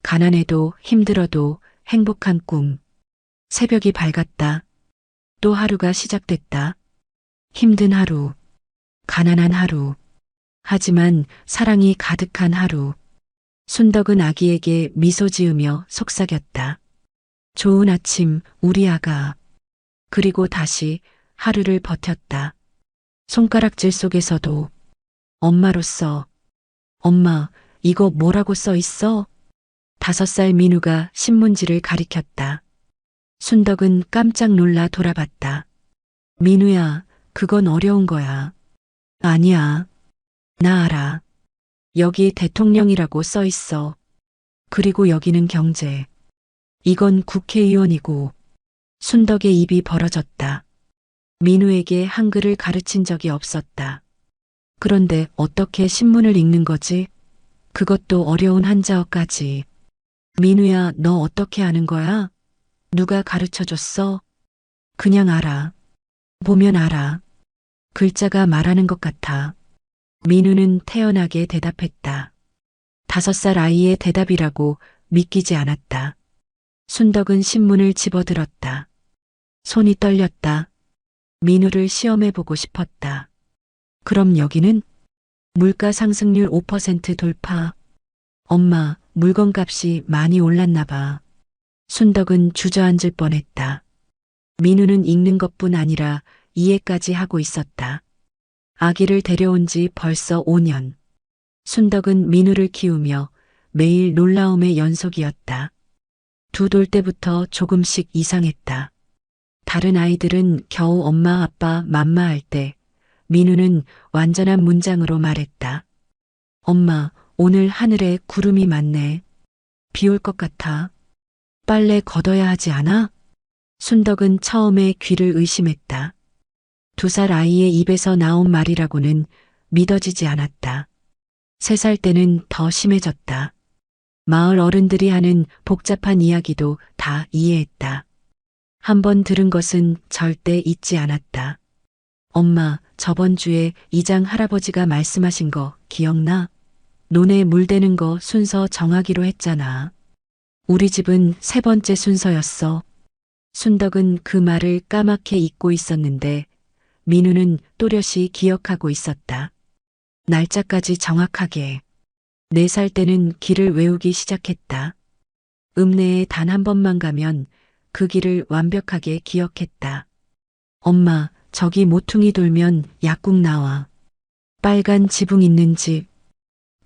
가난해도 힘들어도 행복한 꿈. 새벽이 밝았다. 또 하루가 시작됐다. 힘든 하루. 가난한 하루. 하지만 사랑이 가득한 하루. 순덕은 아기에게 미소 지으며 속삭였다. 좋은 아침, 우리 아가. 그리고 다시 하루를 버텼다. 손가락질 속에서도 엄마로서. 엄마, 이거 뭐라고 써 있어? 5살 민우가 신문지를 가리켰다. 순덕은 깜짝 놀라 돌아봤다. 민우야, 그건 어려운 거야. 아니야. 나 알아. 여기 대통령이라고 써 있어. 그리고 여기는 경제. 이건 국회의원이고. 순덕의 입이 벌어졌다. 민우에게 한글을 가르친 적이 없었다. 그런데 어떻게 신문을 읽는 거지? 그것도 어려운 한자어까지. 민우야, 너 어떻게 아는 거야? 누가 가르쳐줬어? 그냥 알아. 보면 알아. 글자가 말하는 것 같아. 민우는 태연하게 대답했다. 5살 아이의 대답이라고 믿기지 않았다. 순덕은 신문을 집어들었다. 손이 떨렸다. 민우를 시험해보고 싶었다. 그럼 여기는? 물가 상승률 5% 돌파. 엄마, 물건값이 많이 올랐나 봐. 순덕은 주저앉을 뻔했다. 민우는 읽는 것뿐 아니라 이해까지 하고 있었다. 아기를 데려온 지 벌써 5년. 순덕은 민우를 키우며 매일 놀라움의 연속이었다. 2돌 때부터 조금씩 이상했다. 다른 아이들은 겨우 엄마 아빠 맘마할 때 민우는 완전한 문장으로 말했다. 엄마, 오늘 하늘에 구름이 많네. 비 올 것 같아. 빨래 걷어야 하지 않아? 순덕은 처음에 귀를 의심했다. 2살 아이의 입에서 나온 말이라고는 믿어지지 않았다. 3살 때는 더 심해졌다. 마을 어른들이 하는 복잡한 이야기도 다 이해했다. 한 번 들은 것은 절대 잊지 않았다. 엄마, 저번 주에 이장 할아버지가 말씀하신 거 기억나? 논에 물 대는 거 순서 정하기로 했잖아. 우리 집은 3번째 순서였어. 순덕은 그 말을 까맣게 잊고 있었는데 민우는 또렷이 기억하고 있었다. 날짜까지 정확하게. 4살 때는 길을 외우기 시작했다. 읍내에 단 한 번만 가면 그 길을 완벽하게 기억했다. 엄마, 저기 모퉁이 돌면 약국 나와. 빨간 지붕 있는 집.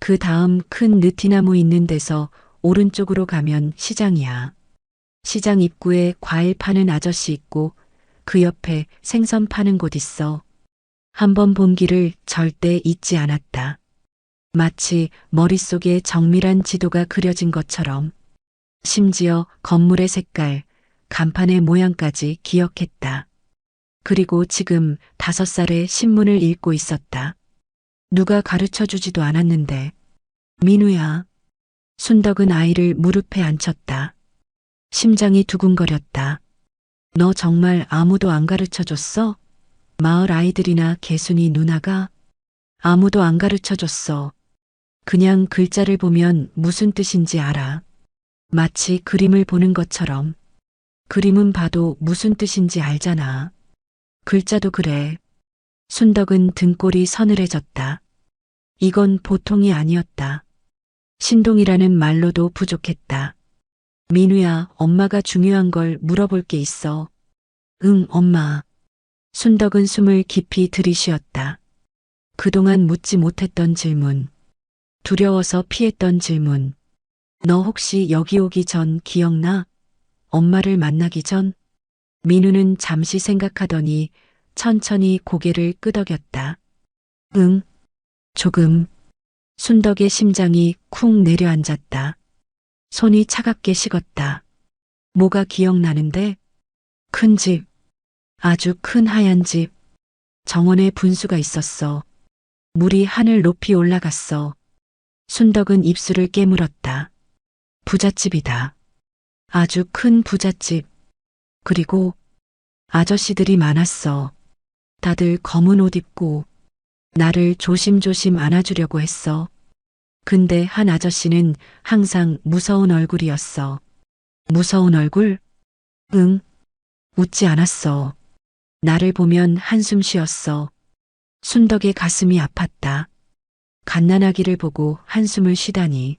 그 다음 큰 느티나무 있는 데서 오른쪽으로 가면 시장이야. 시장 입구에 과일 파는 아저씨 있고 그 옆에 생선 파는 곳 있어. 한 번 본 길을 절대 잊지 않았다. 마치 머릿속에 정밀한 지도가 그려진 것처럼. 심지어 건물의 색깔, 간판의 모양까지 기억했다. 그리고 지금 5살에 신문을 읽고 있었다. 누가 가르쳐 주지도 않았는데. 민우야. 순덕은 아이를 무릎에 앉혔다. 심장이 두근거렸다. 너 정말 아무도 안 가르쳐 줬어? 마을 아이들이나 개순이 누나가? 아무도 안 가르쳐 줬어. 그냥 글자를 보면 무슨 뜻인지 알아. 마치 그림을 보는 것처럼. 그림은 봐도 무슨 뜻인지 알잖아. 글자도 그래. 순덕은 등골이 서늘해졌다. 이건 보통이 아니었다. 신동이라는 말로도 부족했다. 민우야, 엄마가 중요한 걸 물어볼 게 있어. 응, 엄마. 순덕은 숨을 깊이 들이쉬었다. 그동안 묻지 못했던 질문. 두려워서 피했던 질문. 너 혹시 여기 오기 전 기억나? 엄마를 만나기 전? 민우는 잠시 생각하더니 천천히 고개를 끄덕였다. 응, 조금. 순덕의 심장이 쿵 내려앉았다. 손이 차갑게 식었다. 뭐가 기억나는데? 큰 집. 아주 큰 하얀 집. 정원에 분수가 있었어. 물이 하늘 높이 올라갔어. 순덕은 입술을 깨물었다. 부잣집이다. 아주 큰 부잣집. 그리고 아저씨들이 많았어. 다들 검은 옷 입고 나를 조심조심 안아주려고 했어. 근데 한 아저씨는 항상 무서운 얼굴이었어. 무서운 얼굴? 응. 웃지 않았어. 나를 보면 한숨 쉬었어. 순덕의 가슴이 아팠다. 갓난아기를 보고 한숨을 쉬다니.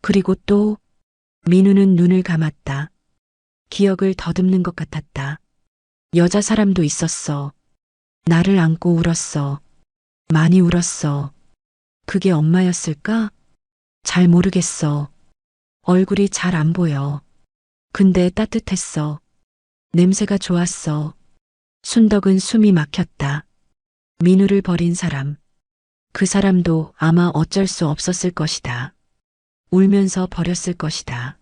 그리고 또 민우는 눈을 감았다. 기억을 더듬는 것 같았다. 여자 사람도 있었어. 나를 안고 울었어. 많이 울었어. 그게 엄마였을까? 잘 모르겠어. 얼굴이 잘 안 보여. 근데 따뜻했어. 냄새가 좋았어. 순덕은 숨이 막혔다. 민우를 버린 사람. 그 사람도 아마 어쩔 수 없었을 것이다. 울면서 버렸을 것이다.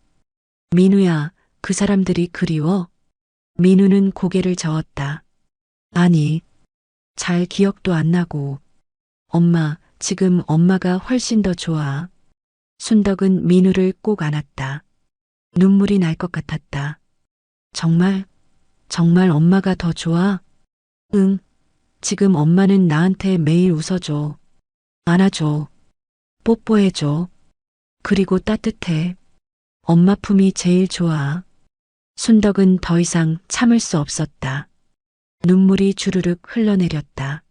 민우야, 그 사람들이 그리워? 민우는 고개를 저었다. 아니, 잘 기억도 안 나고. 엄마, 지금 엄마가 훨씬 더 좋아. 순덕은 민우를 꼭 안았다. 눈물이 날 것 같았다. 정말, 정말 엄마가 더 좋아? 응, 지금 엄마는 나한테 매일 웃어줘. 안아줘. 뽀뽀해줘. 그리고 따뜻해. 엄마 품이 제일 좋아. 순덕은 더 이상 참을 수 없었다. 눈물이 주르륵 흘러내렸다.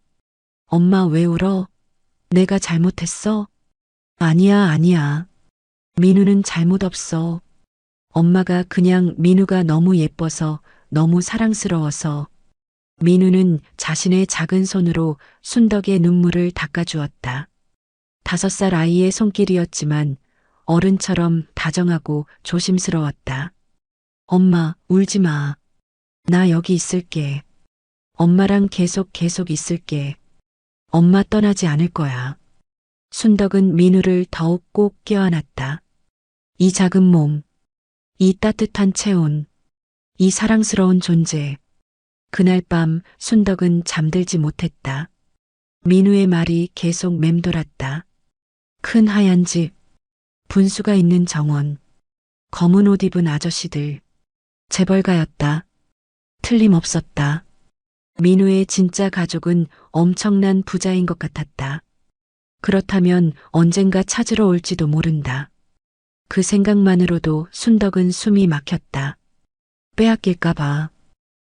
엄마 왜 울어? 내가 잘못했어? 아니야, 아니야. 민우는 잘못 없어. 엄마가 그냥 민우가 너무 예뻐서, 너무 사랑스러워서. 민우는 자신의 작은 손으로 순덕의 눈물을 닦아주었다. 5살 아이의 손길이었지만 어른처럼 다정하고 조심스러웠다. 엄마, 울지 마. 나 여기 있을게. 엄마랑 계속 있을게. 엄마 떠나지 않을 거야. 순덕은 민우를 더욱 꼭 껴안았다. 이 작은 몸, 이 따뜻한 체온, 이 사랑스러운 존재. 그날 밤 순덕은 잠들지 못했다. 민우의 말이 계속 맴돌았다. 큰 하얀 집, 분수가 있는 정원, 검은 옷 입은 아저씨들. 재벌가였다. 틀림없었다. 민우의 진짜 가족은 엄청난 부자인 것 같았다. 그렇다면 언젠가 찾으러 올지도 모른다. 그 생각만으로도 순덕은 숨이 막혔다. 빼앗길까봐.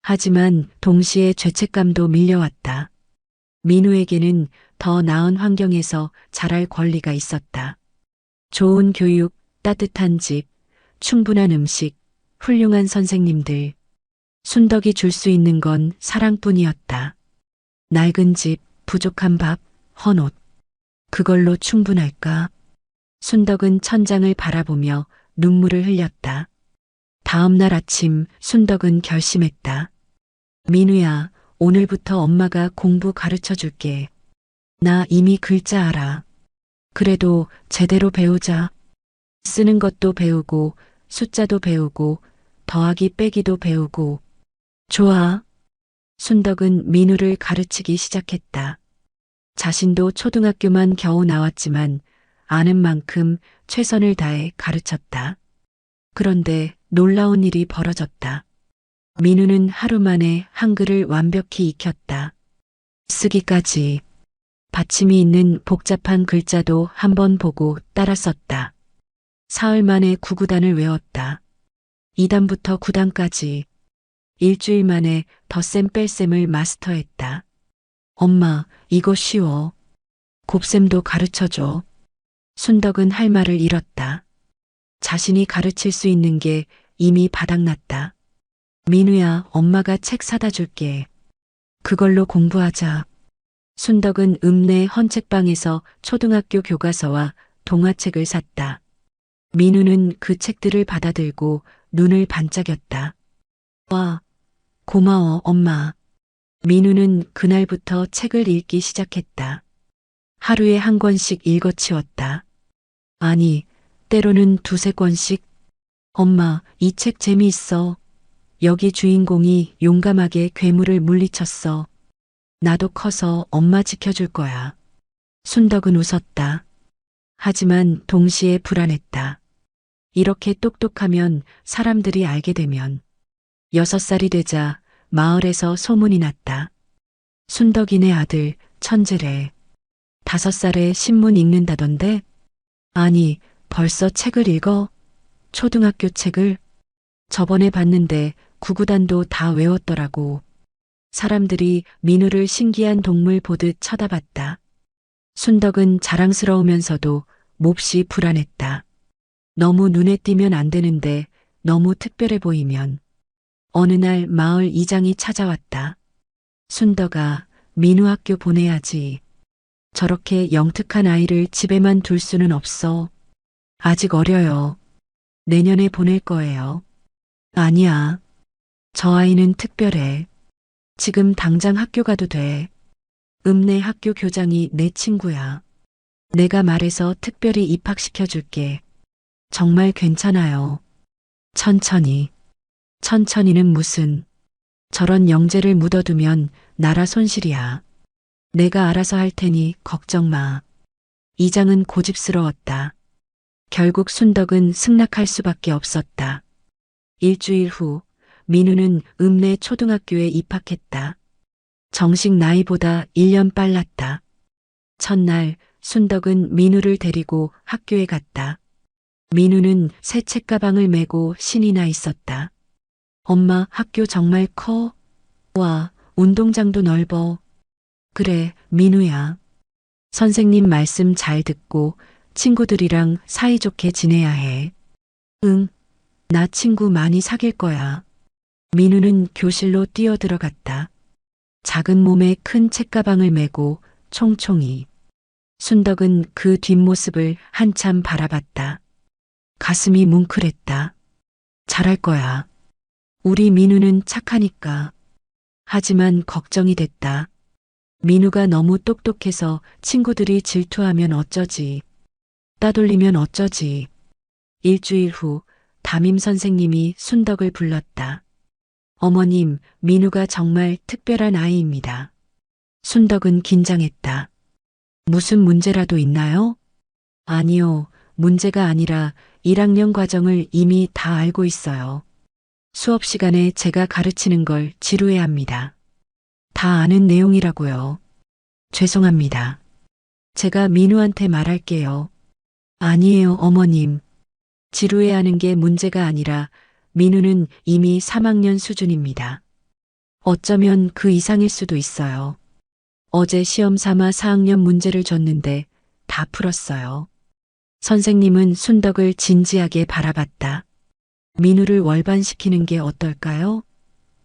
하지만 동시에 죄책감도 밀려왔다. 민우에게는 더 나은 환경에서 자랄 권리가 있었다. 좋은 교육, 따뜻한 집, 충분한 음식, 훌륭한 선생님들. 순덕이 줄 수 있는 건 사랑뿐이었다. 낡은 집, 부족한 밥, 헌 옷. 그걸로 충분할까? 순덕은 천장을 바라보며 눈물을 흘렸다. 다음 날 아침 순덕은 결심했다. 민우야, 오늘부터 엄마가 공부 가르쳐 줄게. 나 이미 글자 알아. 그래도 제대로 배우자. 쓰는 것도 배우고, 숫자도 배우고, 더하기 빼기도 배우고. 좋아. 순덕은 민우를 가르치기 시작했다. 자신도 초등학교만 겨우 나왔지만 아는 만큼 최선을 다해 가르쳤다. 그런데 놀라운 일이 벌어졌다. 민우는 하루 만에 한글을 완벽히 익혔다. 쓰기까지. 받침이 있는 복잡한 글자도 한 번 보고 따라 썼다. 사흘 만에 구구단을 외웠다. 2단부터 9단까지. 일주일 만에 덧셈 뺄셈을 마스터했다. 엄마, 이거 쉬워. 곱셈도 가르쳐줘. 순덕은 할 말을 잃었다. 자신이 가르칠 수 있는 게 이미 바닥났다. 민우야, 엄마가 책 사다 줄게. 그걸로 공부하자. 순덕은 읍내 헌책방에서 초등학교 교과서와 동화책을 샀다. 민우는 그 책들을 받아들고 눈을 반짝였다. 와, 고마워, 엄마. 민우는 그날부터 책을 읽기 시작했다. 하루에 한 권씩 읽어치웠다. 아니, 때로는 두세 권씩. 엄마, 이 책 재미있어. 여기 주인공이 용감하게 괴물을 물리쳤어. 나도 커서 엄마 지켜줄 거야. 순덕은 웃었다. 하지만 동시에 불안했다. 이렇게 똑똑하면 사람들이 알게 되면. 6살이 되자 마을에서 소문이 났다. 순덕이네 아들 천재래. 5살에 신문 읽는다던데? 아니, 벌써 책을 읽어? 초등학교 책을? 저번에 봤는데 구구단도 다 외웠더라고. 사람들이 민우를 신기한 동물 보듯 쳐다봤다. 순덕은 자랑스러우면서도 몹시 불안했다. 너무 눈에 띄면 안 되는데 너무 특별해 보이면. 어느 날 마을 이장이 찾아왔다. 순덕아, 민우 학교 보내야지. 저렇게 영특한 아이를 집에만 둘 수는 없어. 아직 어려요. 내년에 보낼 거예요. 아니야. 저 아이는 특별해. 지금 당장 학교 가도 돼. 읍내 학교 교장이 내 친구야. 내가 말해서 특별히 입학시켜줄게. 정말 괜찮아요. 천천히. 천천히는 무슨. 저런 영재를 묻어두면 나라 손실이야. 내가 알아서 할 테니 걱정 마. 이장은 고집스러웠다. 결국 순덕은 승낙할 수밖에 없었다. 일주일 후 민우는 읍내 초등학교에 입학했다. 정식 나이보다 1년 빨랐다. 첫날 순덕은 민우를 데리고 학교에 갔다. 민우는 새 책가방을 메고 신이 나 있었다. 엄마, 학교 정말 커? 와, 운동장도 넓어. 그래, 민우야. 선생님 말씀 잘 듣고 친구들이랑 사이좋게 지내야 해. 응, 나 친구 많이 사귈 거야. 민우는 교실로 뛰어들어갔다. 작은 몸에 큰 책가방을 메고 총총히. 순덕은 그 뒷모습을 한참 바라봤다. 가슴이 뭉클했다. 잘할 거야. 우리 민우는 착하니까. 하지만 걱정이 됐다. 민우가 너무 똑똑해서 친구들이 질투하면 어쩌지. 따돌리면 어쩌지. 일주일 후 담임 선생님이 순덕을 불렀다. 어머님, 민우가 정말 특별한 아이입니다. 순덕은 긴장했다. 무슨 문제라도 있나요? 아니요, 문제가 아니라 1학년 과정을 이미 다 알고 있어요. 수업 시간에 제가 가르치는 걸 지루해 합니다. 다 아는 내용이라고요. 죄송합니다. 제가 민우한테 말할게요. 아니에요, 어머님. 지루해하는 게 문제가 아니라 민우는 이미 3학년 수준입니다. 어쩌면 그 이상일 수도 있어요. 어제 시험 삼아 4학년 문제를 줬는데 다 풀었어요. 선생님은 순덕을 진지하게 바라봤다. 민우를 월반시키는 게 어떨까요?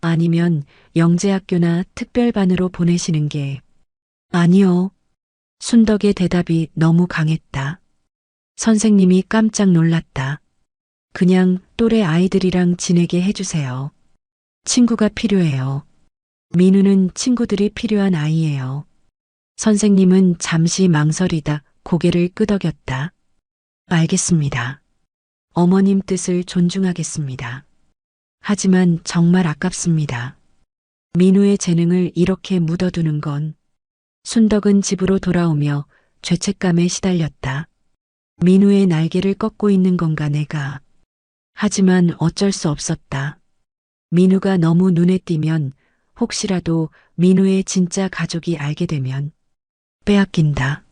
아니면 영재학교나 특별반으로 보내시는 게. 아니요. 순덕의 대답이 너무 강했다. 선생님이 깜짝 놀랐다. 그냥 또래 아이들이랑 지내게 해주세요. 친구가 필요해요. 민우는 친구들이 필요한 아이예요. 선생님은 잠시 망설이다 고개를 끄덕였다. 알겠습니다. 어머님 뜻을 존중하겠습니다. 하지만 정말 아깝습니다. 민우의 재능을 이렇게 묻어두는 건. 순덕은 집으로 돌아오며 죄책감에 시달렸다. 민우의 날개를 꺾고 있는 건가 내가. 하지만 어쩔 수 없었다. 민우가 너무 눈에 띄면 혹시라도 민우의 진짜 가족이 알게 되면 빼앗긴다.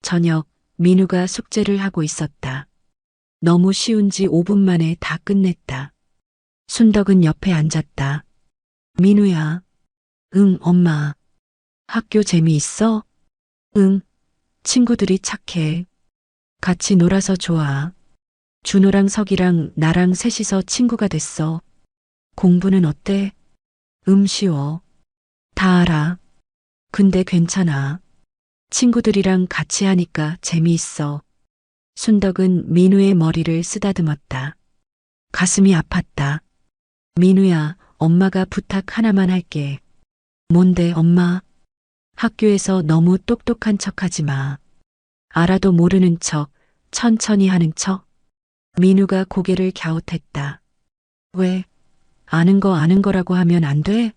저녁 민우가 숙제를 하고 있었다. 너무 쉬운지 5분 만에 다 끝냈다. 순덕은 옆에 앉았다. 민우야. 응, 엄마. 학교 재미있어? 응. 친구들이 착해. 같이 놀아서 좋아. 준호랑 석이랑 나랑 셋이서 친구가 됐어. 공부는 어때? 쉬워. 다 알아. 근데 괜찮아. 친구들이랑 같이 하니까 재미있어. 순덕은 민우의 머리를 쓰다듬었다. 가슴이 아팠다. 민우야, 엄마가 부탁 하나만 할게. 뭔데, 엄마? 학교에서 너무 똑똑한 척 하지 마. 알아도 모르는 척, 천천히 하는 척. 민우가 고개를 갸웃했다. 왜? 아는 거라고 하면 안 돼?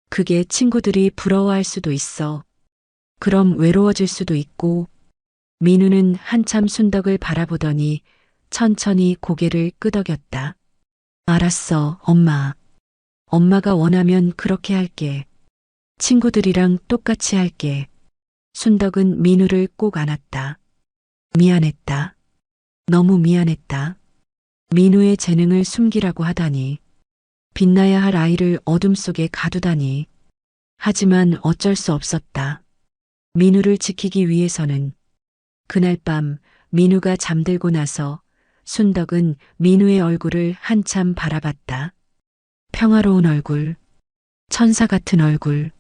그게 친구들이 부러워할 수도 있어. 그럼 외로워질 수도 있고. 민우는 한참 순덕을 바라보더니 천천히 고개를 끄덕였다. 알았어, 엄마. 엄마가 원하면 그렇게 할게. 친구들이랑 똑같이 할게. 순덕은 민우를 꼭 안았다. 미안했다. 너무 미안했다. 민우의 재능을 숨기라고 하다니. 빛나야 할 아이를 어둠 속에 가두다니. 하지만 어쩔 수 없었다. 민우를 지키기 위해서는. 그날 밤 민우가 잠들고 나서 순덕은 민우의 얼굴을 한참 바라봤다. 평화로운 얼굴. 천사 같은 얼굴.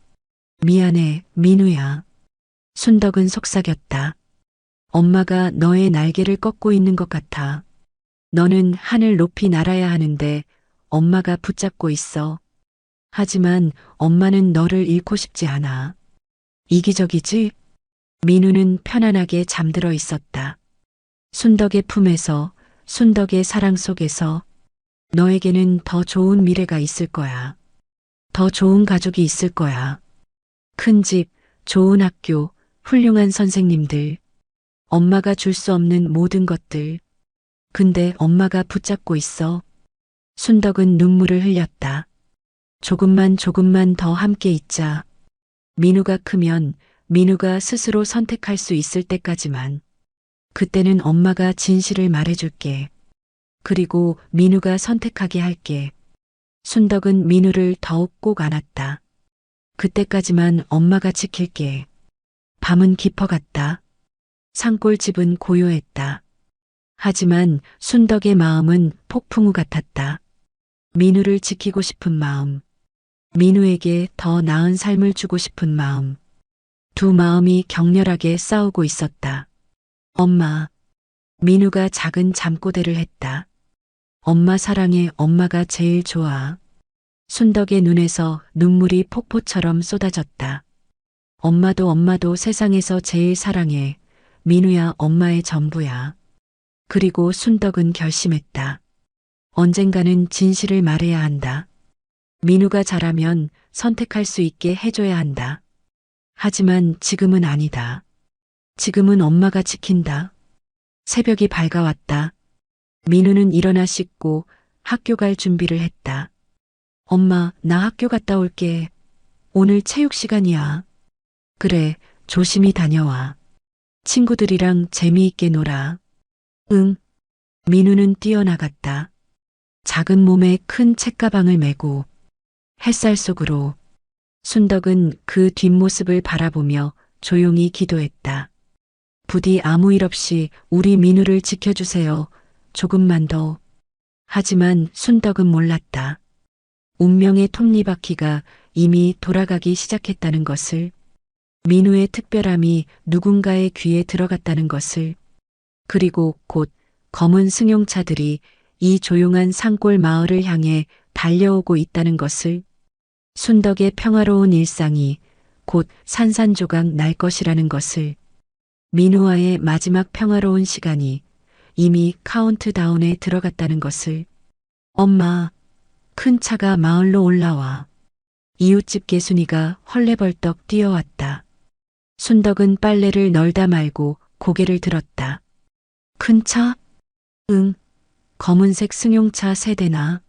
미안해, 민우야. 순덕은 속삭였다. 엄마가 너의 날개를 꺾고 있는 것 같아. 너는 하늘 높이 날아야 하는데 엄마가 붙잡고 있어. 하지만 엄마는 너를 잃고 싶지 않아. 이기적이지? 민우는 편안하게 잠들어 있었다. 순덕의 품에서, 순덕의 사랑 속에서 너에게는 더 좋은 미래가 있을 거야. 더 좋은 가족이 있을 거야. 큰 집, 좋은 학교, 훌륭한 선생님들. 엄마가 줄 수 없는 모든 것들. 근데 엄마가 붙잡고 있어. 순덕은 눈물을 흘렸다. 조금만 더 함께 있자. 민우가 크면 민우가 스스로 선택할 수 있을 때까지만. 그때는 엄마가 진실을 말해줄게. 그리고 민우가 선택하게 할게. 순덕은 민우를 더욱 꼭 안았다. 그때까지만 엄마가 지킬게. 밤은 깊어갔다. 산골집은 고요했다. 하지만 순덕의 마음은 폭풍우 같았다. 민우를 지키고 싶은 마음. 민우에게 더 나은 삶을 주고 싶은 마음. 두 마음이 격렬하게 싸우고 있었다. 엄마. 민우가 작은 잠꼬대를 했다. 엄마 사랑해, 엄마가 제일 좋아. 순덕의 눈에서 눈물이 폭포처럼 쏟아졌다. 엄마도 세상에서 제일 사랑해. 민우야, 엄마의 전부야. 그리고 순덕은 결심했다. 언젠가는 진실을 말해야 한다. 민우가 자라면 선택할 수 있게 해줘야 한다. 하지만 지금은 아니다. 지금은 엄마가 지킨다. 새벽이 밝아왔다. 민우는 일어나 씻고 학교 갈 준비를 했다. 엄마, 나 학교 갔다 올게. 오늘 체육 시간이야. 그래, 조심히 다녀와. 친구들이랑 재미있게 놀아. 응. 민우는 뛰어나갔다. 작은 몸에 큰 책가방을 메고 햇살 속으로. 순덕은 그 뒷모습을 바라보며 조용히 기도했다. 부디 아무 일 없이 우리 민우를 지켜주세요. 조금만 더. 하지만 순덕은 몰랐다. 운명의 톱니바퀴가 이미 돌아가기 시작했다는 것을, 민우의 특별함이 누군가의 귀에 들어갔다는 것을, 그리고 곧 검은 승용차들이 이 조용한 산골 마을을 향해 달려오고 있다는 것을, 순덕의 평화로운 일상이 곧 산산조각 날 것이라는 것을, 민우와의 마지막 평화로운 시간이 이미 카운트다운에 들어갔다는 것을. 엄마, 큰 차가 마을로 올라와. 이웃집 개순이가 헐레벌떡 뛰어왔다. 순덕은 빨래를 널다 말고 고개를 들었다. 큰 차? 응, 검은색 승용차 3대나.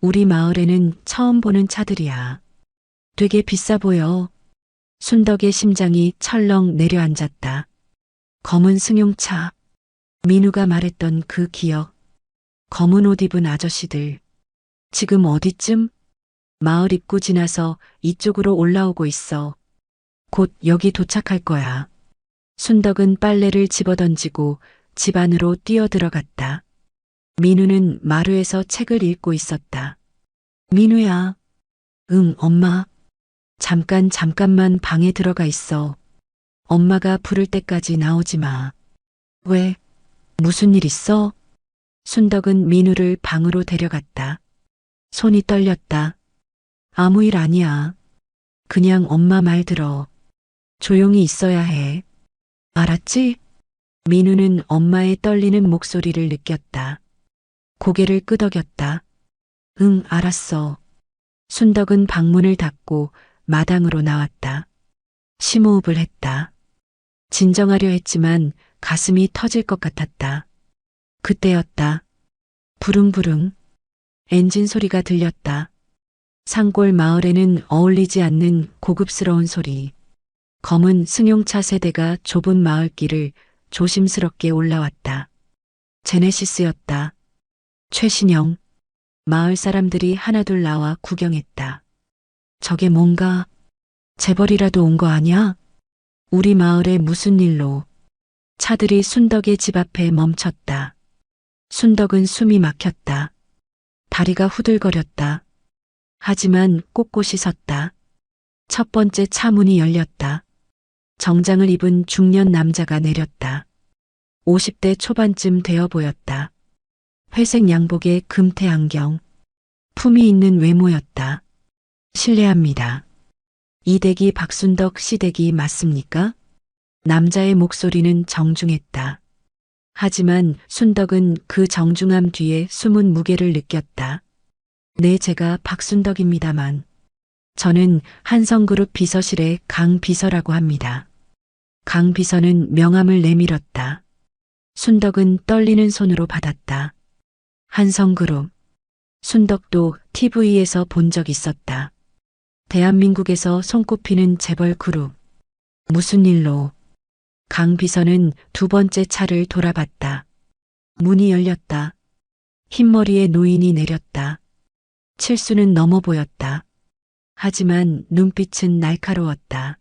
우리 마을에는 처음 보는 차들이야. 되게 비싸 보여. 순덕의 심장이 철렁 내려앉았다. 검은 승용차. 민우가 말했던 그 기억. 검은 옷 입은 아저씨들. 지금 어디쯤? 마을 입구 지나서 이쪽으로 올라오고 있어. 곧 여기 도착할 거야. 순덕은 빨래를 집어던지고 집 안으로 뛰어들어갔다. 민우는 마루에서 책을 읽고 있었다. 민우야. 응, 엄마. 잠깐만 방에 들어가 있어. 엄마가 부를 때까지 나오지 마. 왜? 무슨 일 있어? 순덕은 민우를 방으로 데려갔다. 손이 떨렸다. 아무 일 아니야. 그냥 엄마 말 들어. 조용히 있어야 해. 알았지? 민우는 엄마의 떨리는 목소리를 느꼈다. 고개를 끄덕였다. 응, 알았어. 순덕은 방문을 닫고 마당으로 나왔다. 심호흡을 했다. 진정하려 했지만 가슴이 터질 것 같았다. 그때였다. 부릉부릉. 엔진 소리가 들렸다. 산골 마을에는 어울리지 않는 고급스러운 소리. 검은 승용차 3대가 좁은 마을길을 조심스럽게 올라왔다. 제네시스였다. 최신형. 마을 사람들이 하나둘 나와 구경했다. 저게 뭔가 재벌이라도 온 거 아냐? 우리 마을에 무슨 일로? 차들이 순덕의 집 앞에 멈췄다. 순덕은 숨이 막혔다. 다리가 후들거렸다. 하지만 꼿꼿이 섰다. 첫 번째 차 문이 열렸다. 정장을 입은 중년 남자가 내렸다. 50대 초반쯤 되어 보였다. 회색 양복에 금태 안경. 품위 있는 외모였다. 실례합니다. 이댁이 박순덕 씨 댁이 맞습니까? 남자의 목소리는 정중했다. 하지만 순덕은 그 정중함 뒤에 숨은 무게를 느꼈다. 네, 제가 박순덕입니다만. 저는 한성그룹 비서실의 강 비서라고 합니다. 강 비서는 명함을 내밀었다. 순덕은 떨리는 손으로 받았다. 한성그룹. 순덕도 TV에서 본 적 있었다. 대한민국에서 손꼽히는 재벌 그룹. 무슨 일로? 강 비서는 두 번째 차를 돌아봤다. 문이 열렸다. 흰머리의 노인이 내렸다. 칠수는 넘어 보였다. 하지만 눈빛은 날카로웠다.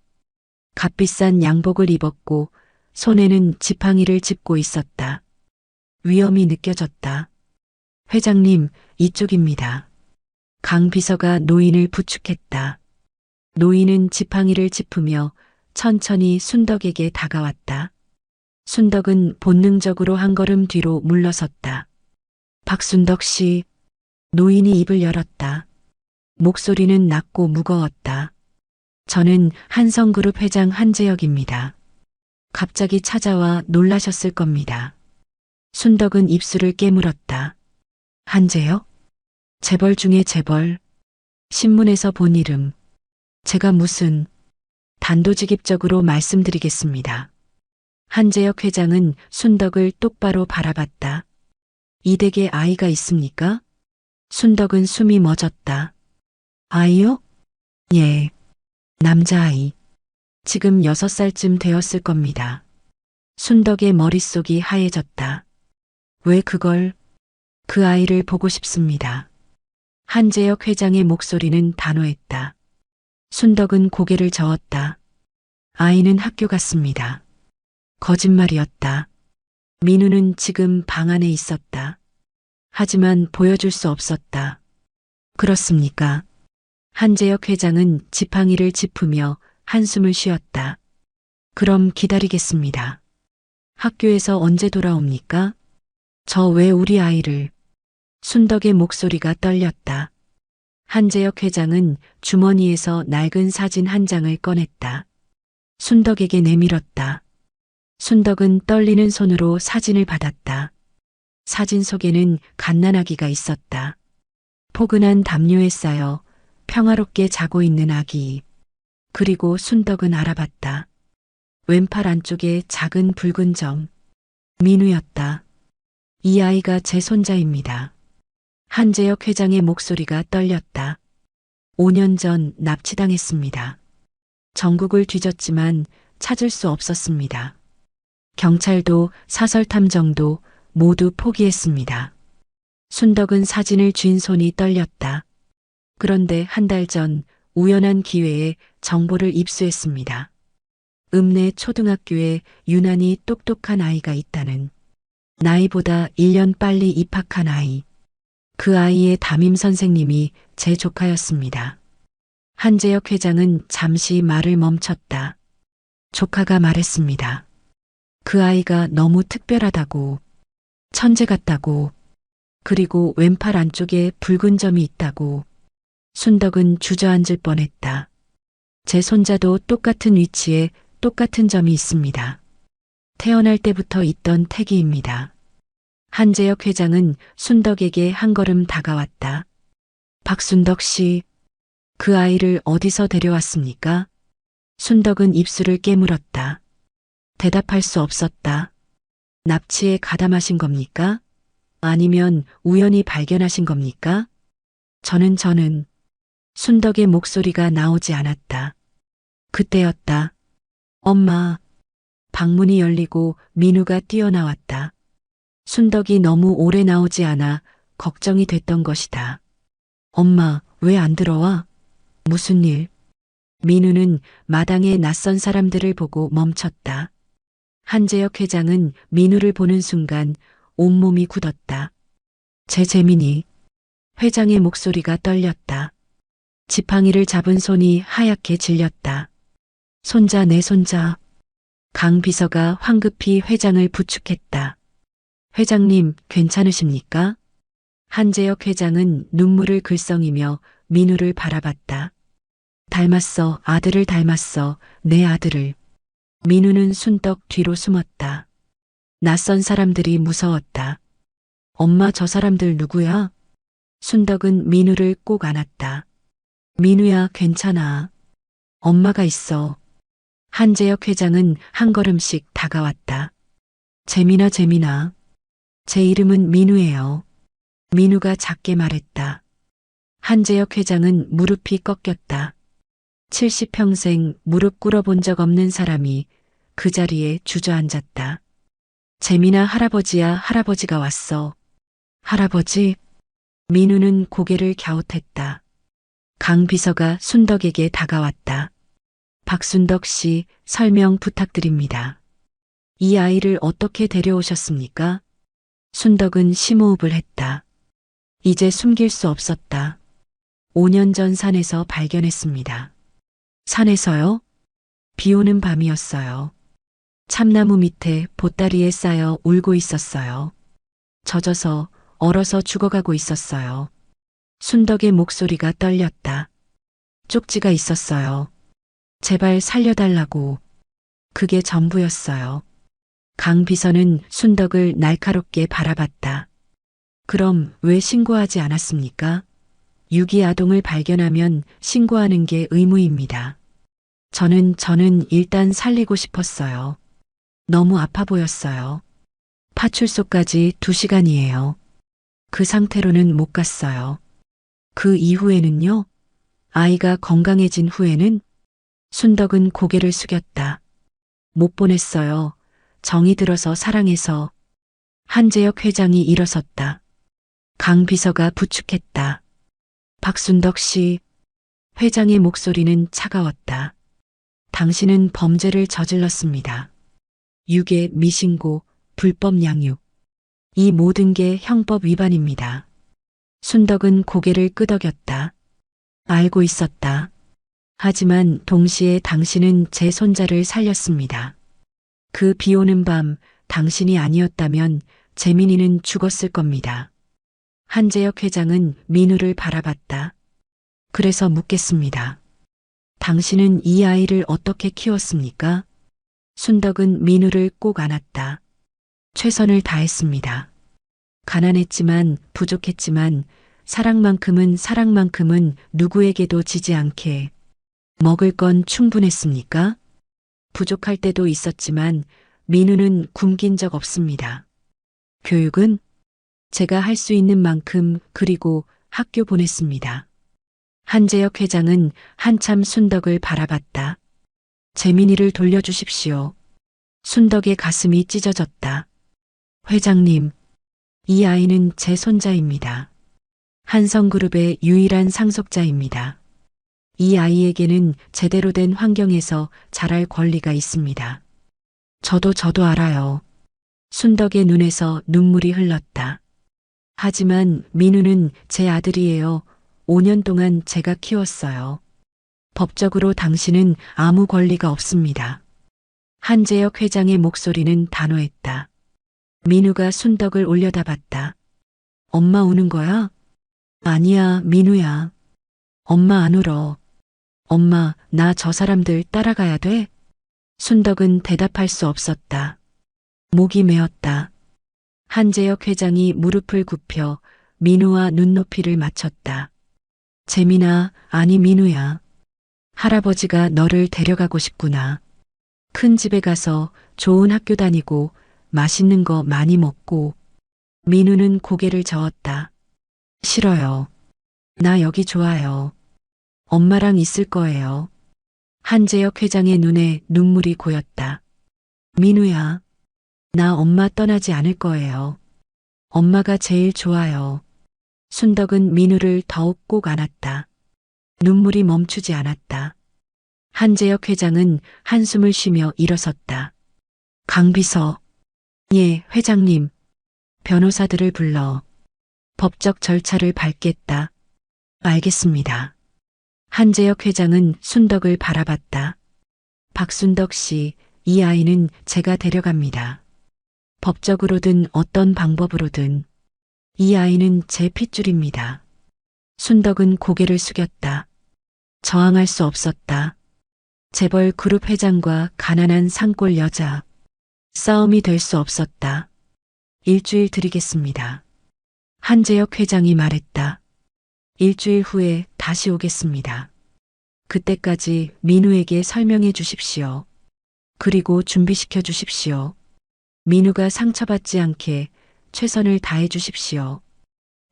값비싼 양복을 입었고 손에는 지팡이를 짚고 있었다. 위험이 느껴졌다. 회장님, 이쪽입니다. 강 비서가 노인을 부축했다. 노인은 지팡이를 짚으며 천천히 순덕에게 다가왔다. 순덕은 본능적으로 한 걸음 뒤로 물러섰다. 박순덕 씨. 노인이 입을 열었다. 목소리는 낮고 무거웠다. 저는 한성그룹 회장 한재혁입니다. 갑자기 찾아와 놀라셨을 겁니다. 순덕은 입술을 깨물었다. 한재혁? 재벌 중에 재벌. 신문에서 본 이름. 제가 무슨 단도직입적으로 말씀드리겠습니다. 한재혁 회장은 순덕을 똑바로 바라봤다. 이 댁에 아이가 있습니까? 순덕은 숨이 멎었다. 아이요? 예. 남자아이. 지금 6살쯤 되었을 겁니다. 순덕의 머릿속이 하얘졌다. 왜 그걸? 그 아이를 보고 싶습니다. 한재혁 회장의 목소리는 단호했다. 순덕은 고개를 저었다. 아이는 학교 갔습니다. 거짓말이었다. 민우는 지금 방 안에 있었다. 하지만 보여줄 수 없었다. 그렇습니까? 한재혁 회장은 지팡이를 짚으며 한숨을 쉬었다. 그럼 기다리겠습니다. 학교에서 언제 돌아옵니까? 저 왜 우리 아이를... 순덕의 목소리가 떨렸다. 한재혁 회장은 주머니에서 낡은 사진 한 장을 꺼냈다. 순덕에게 내밀었다. 순덕은 떨리는 손으로 사진을 받았다. 사진 속에는 갓난아기가 있었다. 포근한 담요에 쌓여 평화롭게 자고 있는 아기. 그리고 순덕은 알아봤다. 왼팔 안쪽에 작은 붉은 점. 민우였다. 이 아이가 제 손자입니다. 한재혁 회장의 목소리가 떨렸다. 5년 전 납치당했습니다. 전국을 뒤졌지만 찾을 수 없었습니다. 경찰도 사설탐정도 모두 포기했습니다. 순덕은 사진을 쥔 손이 떨렸다. 그런데 한 달 전 우연한 기회에 정보를 입수했습니다. 읍내 초등학교에 유난히 똑똑한 아이가 있다는. 나이보다 1년 빨리 입학한 아이. 그 아이의 담임 선생님이 제 조카였습니다. 한재혁 회장은 잠시 말을 멈췄다. 조카가 말했습니다. 그 아이가 너무 특별하다고, 천재 같다고, 그리고 왼팔 안쪽에 붉은 점이 있다고. 순덕은 주저앉을 뻔했다. 제 손자도 똑같은 위치에 똑같은 점이 있습니다. 태어날 때부터 있던 태기입니다. 한재혁 회장은 순덕에게 한 걸음 다가왔다. 박순덕 씨, 그 아이를 어디서 데려왔습니까? 순덕은 입술을 깨물었다. 대답할 수 없었다. 납치에 가담하신 겁니까? 아니면 우연히 발견하신 겁니까? 저는 순덕의 목소리가 나오지 않았다. 그때였다. 엄마. 방문이 열리고 민우가 뛰어나왔다. 순덕이 너무 오래 나오지 않아 걱정이 됐던 것이다. 엄마, 왜 안 들어와? 무슨 일? 민우는 마당에 낯선 사람들을 보고 멈췄다. 한재혁 회장은 민우를 보는 순간 온몸이 굳었다. 제 재민이. 회장의 목소리가 떨렸다. 지팡이를 잡은 손이 하얗게 질렸다. 손자, 내 손자. 강 비서가 황급히 회장을 부축했다. 회장님, 괜찮으십니까? 한재혁 회장은 눈물을 글썽이며 민우를 바라봤다. 닮았어, 아들을 닮았어, 내 아들을. 민우는 순덕 뒤로 숨었다. 낯선 사람들이 무서웠다. 엄마, 저 사람들 누구야? 순덕은 민우를 꼭 안았다. 민우야, 괜찮아. 엄마가 있어. 한재혁 회장은 한 걸음씩 다가왔다. 재민아, 재민아. 제 이름은 민우예요. 민우가 작게 말했다. 한재혁 회장은 무릎이 꺾였다. 70평생 무릎 꿇어본 적 없는 사람이 그 자리에 주저앉았다. 재민아, 할아버지야, 할아버지가 왔어. 할아버지? 민우는 고개를 갸웃했다. 강 비서가 순덕에게 다가왔다. 박순덕 씨, 설명 부탁드립니다. 이 아이를 어떻게 데려오셨습니까? 순덕은 심호흡을 했다. 이제 숨길 수 없었다. 5년 전 산에서 발견했습니다. 산에서요? 비 오는 밤이었어요. 참나무 밑에 보따리에 쌓여 울고 있었어요. 젖어서 얼어서 죽어가고 있었어요. 순덕의 목소리가 떨렸다. 쪽지가 있었어요. 제발 살려달라고. 그게 전부였어요. 강 비서는 순덕을 날카롭게 바라봤다. 그럼 왜 신고하지 않았습니까? 유기아동을 발견하면 신고하는 게 의무입니다. 저는 일단 살리고 싶었어요. 너무 아파 보였어요. 파출소까지 2시간이에요. 그 상태로는 못 갔어요. 그 이후에는요? 아이가 건강해진 후에는? 순덕은 고개를 숙였다. 못 보냈어요. 정이 들어서 사랑해서. 한재혁 회장이 일어섰다. 강 비서가 부축했다. 박순덕 씨. 회장의 목소리는 차가웠다. 당신은 범죄를 저질렀습니다. 유괴, 미신고, 불법 양육. 이 모든 게 형법 위반입니다. 순덕은 고개를 끄덕였다. 알고 있었다. 하지만 동시에 당신은 제 손자를 살렸습니다. 그 비 오는 밤 당신이 아니었다면 재민이는 죽었을 겁니다. 한재혁 회장은 민우를 바라봤다. 그래서 묻겠습니다. 당신은 이 아이를 어떻게 키웠습니까? 순덕은 민우를 꼭 안았다. 최선을 다했습니다. 가난했지만 부족했지만 사랑만큼은 누구에게도 지지 않게. 먹을 건 충분했습니까? 부족할 때도 있었지만 민우는 굶긴 적 없습니다. 교육은 제가 할 수 있는 만큼 그리고 학교 보냈습니다. 한재혁 회장은 한참 순덕을 바라봤다. 재민이를 돌려주십시오. 순덕의 가슴이 찢어졌다. 회장님, 이 아이는 제 손자입니다. 한성그룹의 유일한 상속자입니다. 이 아이에게는 제대로 된 환경에서 자랄 권리가 있습니다. 저도 알아요. 순덕의 눈에서 눈물이 흘렀다. 하지만 민우는 제 아들이에요. 5년 동안 제가 키웠어요. 법적으로 당신은 아무 권리가 없습니다. 한재혁 회장의 목소리는 단호했다. 민우가 순덕을 올려다봤다. 엄마 우는 거야? 아니야, 민우야. 엄마 안 울어. 엄마, 나 저 사람들 따라가야 돼? 순덕은 대답할 수 없었다. 목이 메었다. 한재혁 회장이 무릎을 굽혀 민우와 눈높이를 맞췄다. 재민아, 아니 민우야. 할아버지가 너를 데려가고 싶구나. 큰 집에 가서 좋은 학교 다니고 맛있는 거 많이 먹고. 민우는 고개를 저었다. 싫어요. 나 여기 좋아요. 엄마랑 있을 거예요. 한재혁 회장의 눈에 눈물이 고였다. 민우야, 나 엄마 떠나지 않을 거예요. 엄마가 제일 좋아요. 순덕은 민우를 더욱 꼭 안았다. 눈물이 멈추지 않았다. 한재혁 회장은 한숨을 쉬며 일어섰다. 강비서. 예, 회장님. 변호사들을 불러. 법적 절차를 밟겠다. 알겠습니다. 한재혁 회장은 순덕을 바라봤다. 박순덕 씨, 이 아이는 제가 데려갑니다. 법적으로든 어떤 방법으로든. 이 아이는 제 핏줄입니다. 순덕은 고개를 숙였다. 저항할 수 없었다. 재벌 그룹 회장과 가난한 산골 여자. 싸움이 될 수 없었다. 일주일 드리겠습니다. 한재혁 회장이 말했다. 일주일 후에 다시 오겠습니다. 그때까지 민우에게 설명해 주십시오. 그리고 준비시켜 주십시오. 민우가 상처받지 않게 최선을 다해 주십시오.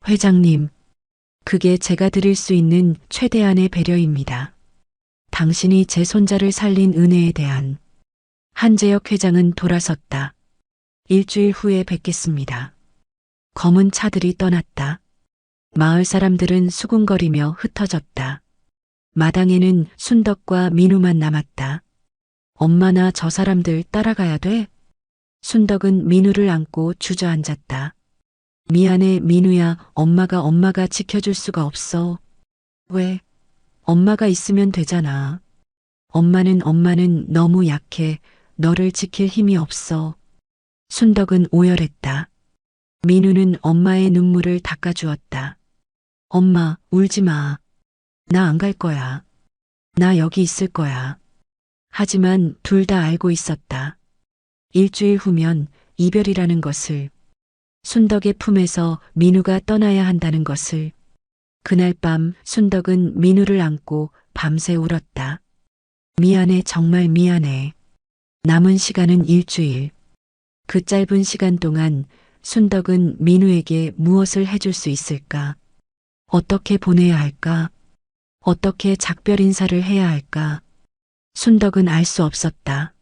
회장님, 그게 제가 드릴 수 있는 최대한의 배려입니다. 당신이 제 손자를 살린 은혜에 대한. 한재혁 회장은 돌아섰다. 일주일 후에 뵙겠습니다. 검은 차들이 떠났다. 마을 사람들은 수군거리며 흩어졌다. 마당에는 순덕과 민우만 남았다. 엄마나 저 사람들 따라가야 돼? 순덕은 민우를 안고 주저앉았다. 미안해, 민우야. 엄마가 지켜줄 수가 없어. 왜? 엄마가 있으면 되잖아. 엄마는 너무 약해. 너를 지킬 힘이 없어. 순덕은 오열했다. 민우는 엄마의 눈물을 닦아주었다. 엄마, 울지 마. 나 안 갈 거야. 나 여기 있을 거야. 하지만 둘 다 알고 있었다. 일주일 후면 이별이라는 것을. 순덕의 품에서 민우가 떠나야 한다는 것을. 그날 밤 순덕은 민우를 안고 밤새 울었다. 미안해, 정말 미안해. 남은 시간은 일주일. 그 짧은 시간 동안 순덕은 민우에게 무엇을 해줄 수 있을까? 어떻게 보내야 할까? 어떻게 작별 인사를 해야 할까? 순덕은 알 수 없었다.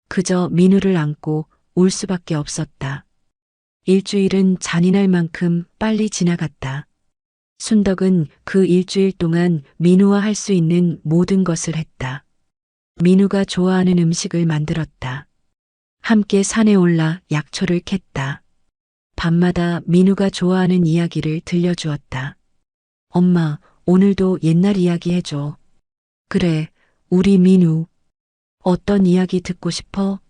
그저 민우를 안고 울 수밖에 없었다. 일주일은 잔인할 만큼 빨리 지나갔다. 순덕은 그 일주일 동안 민우와 할 수 있는 모든 것을 했다. 민우가 좋아하는 음식을 만들었다. 함께 산에 올라 약초를 캤다. 밤마다 민우가 좋아하는 이야기를 들려주었다. 엄마, 오늘도 옛날 이야기 해줘. 그래, 우리 민우. 어떤 이야기 듣고 싶어?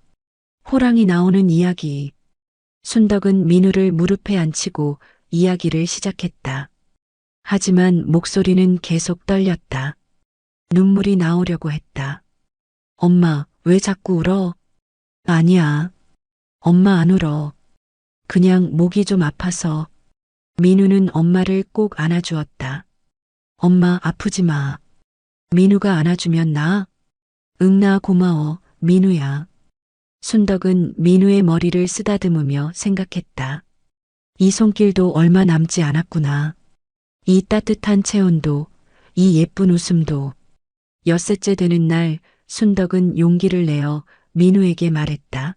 호랑이 나오는 이야기. 순덕은 민우를 무릎에 앉히고 이야기를 시작했다. 하지만 목소리는 계속 떨렸다. 눈물이 나오려고 했다. 엄마, 왜 자꾸 울어? 아니야. 엄마 안 울어. 그냥 목이 좀 아파서. 민우는 엄마를 꼭 안아주었다. 엄마, 아프지 마. 민우가 안아주면 나? 응, 나 고마워, 민우야. 순덕은 민우의 머리를 쓰다듬으며 생각했다. 이 손길도 얼마 남지 않았구나. 이 따뜻한 체온도, 이 예쁜 웃음도. 엿새째 되는 날 순덕은 용기를 내어 민우에게 말했다.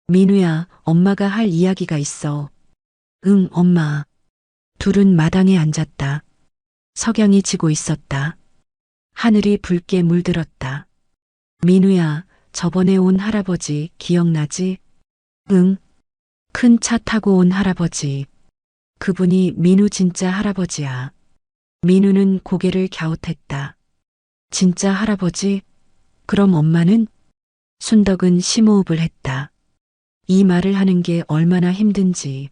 민우야, 엄마가 할 이야기가 있어. 응, 엄마. 둘은 마당에 앉았다. 석양이 지고 있었다. 하늘이 붉게 물들었다. 민우야, 저번에 온 할아버지 기억나지? 응. 큰 차 타고 온 할아버지. 그분이 민우 진짜 할아버지야. 민우는 고개를 갸웃했다. 진짜 할아버지? 그럼 엄마는? 순덕은 심호흡을 했다. 이 말을 하는 게 얼마나 힘든지.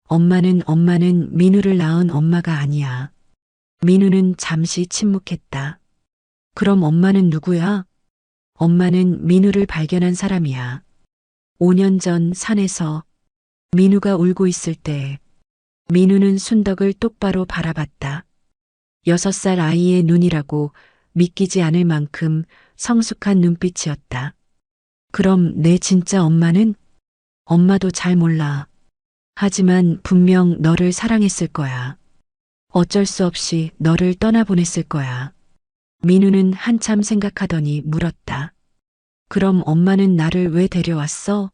엄마는 민우를 낳은 엄마가 아니야. 민우는 잠시 침묵했다. 그럼 엄마는 누구야? 엄마는 민우를 발견한 사람이야. 5년 전 산에서 민우가 울고 있을 때 민우는 순덕을 똑바로 바라봤다. 6살 아이의 눈이라고 믿기지 않을 만큼 성숙한 눈빛이었다. 그럼 내 진짜 엄마는? 엄마도 잘 몰라. 하지만 분명 너를 사랑했을 거야. 어쩔 수 없이 너를 떠나보냈을 거야. 민우는 한참 생각하더니 물었다. 그럼 엄마는 나를 왜 데려왔어?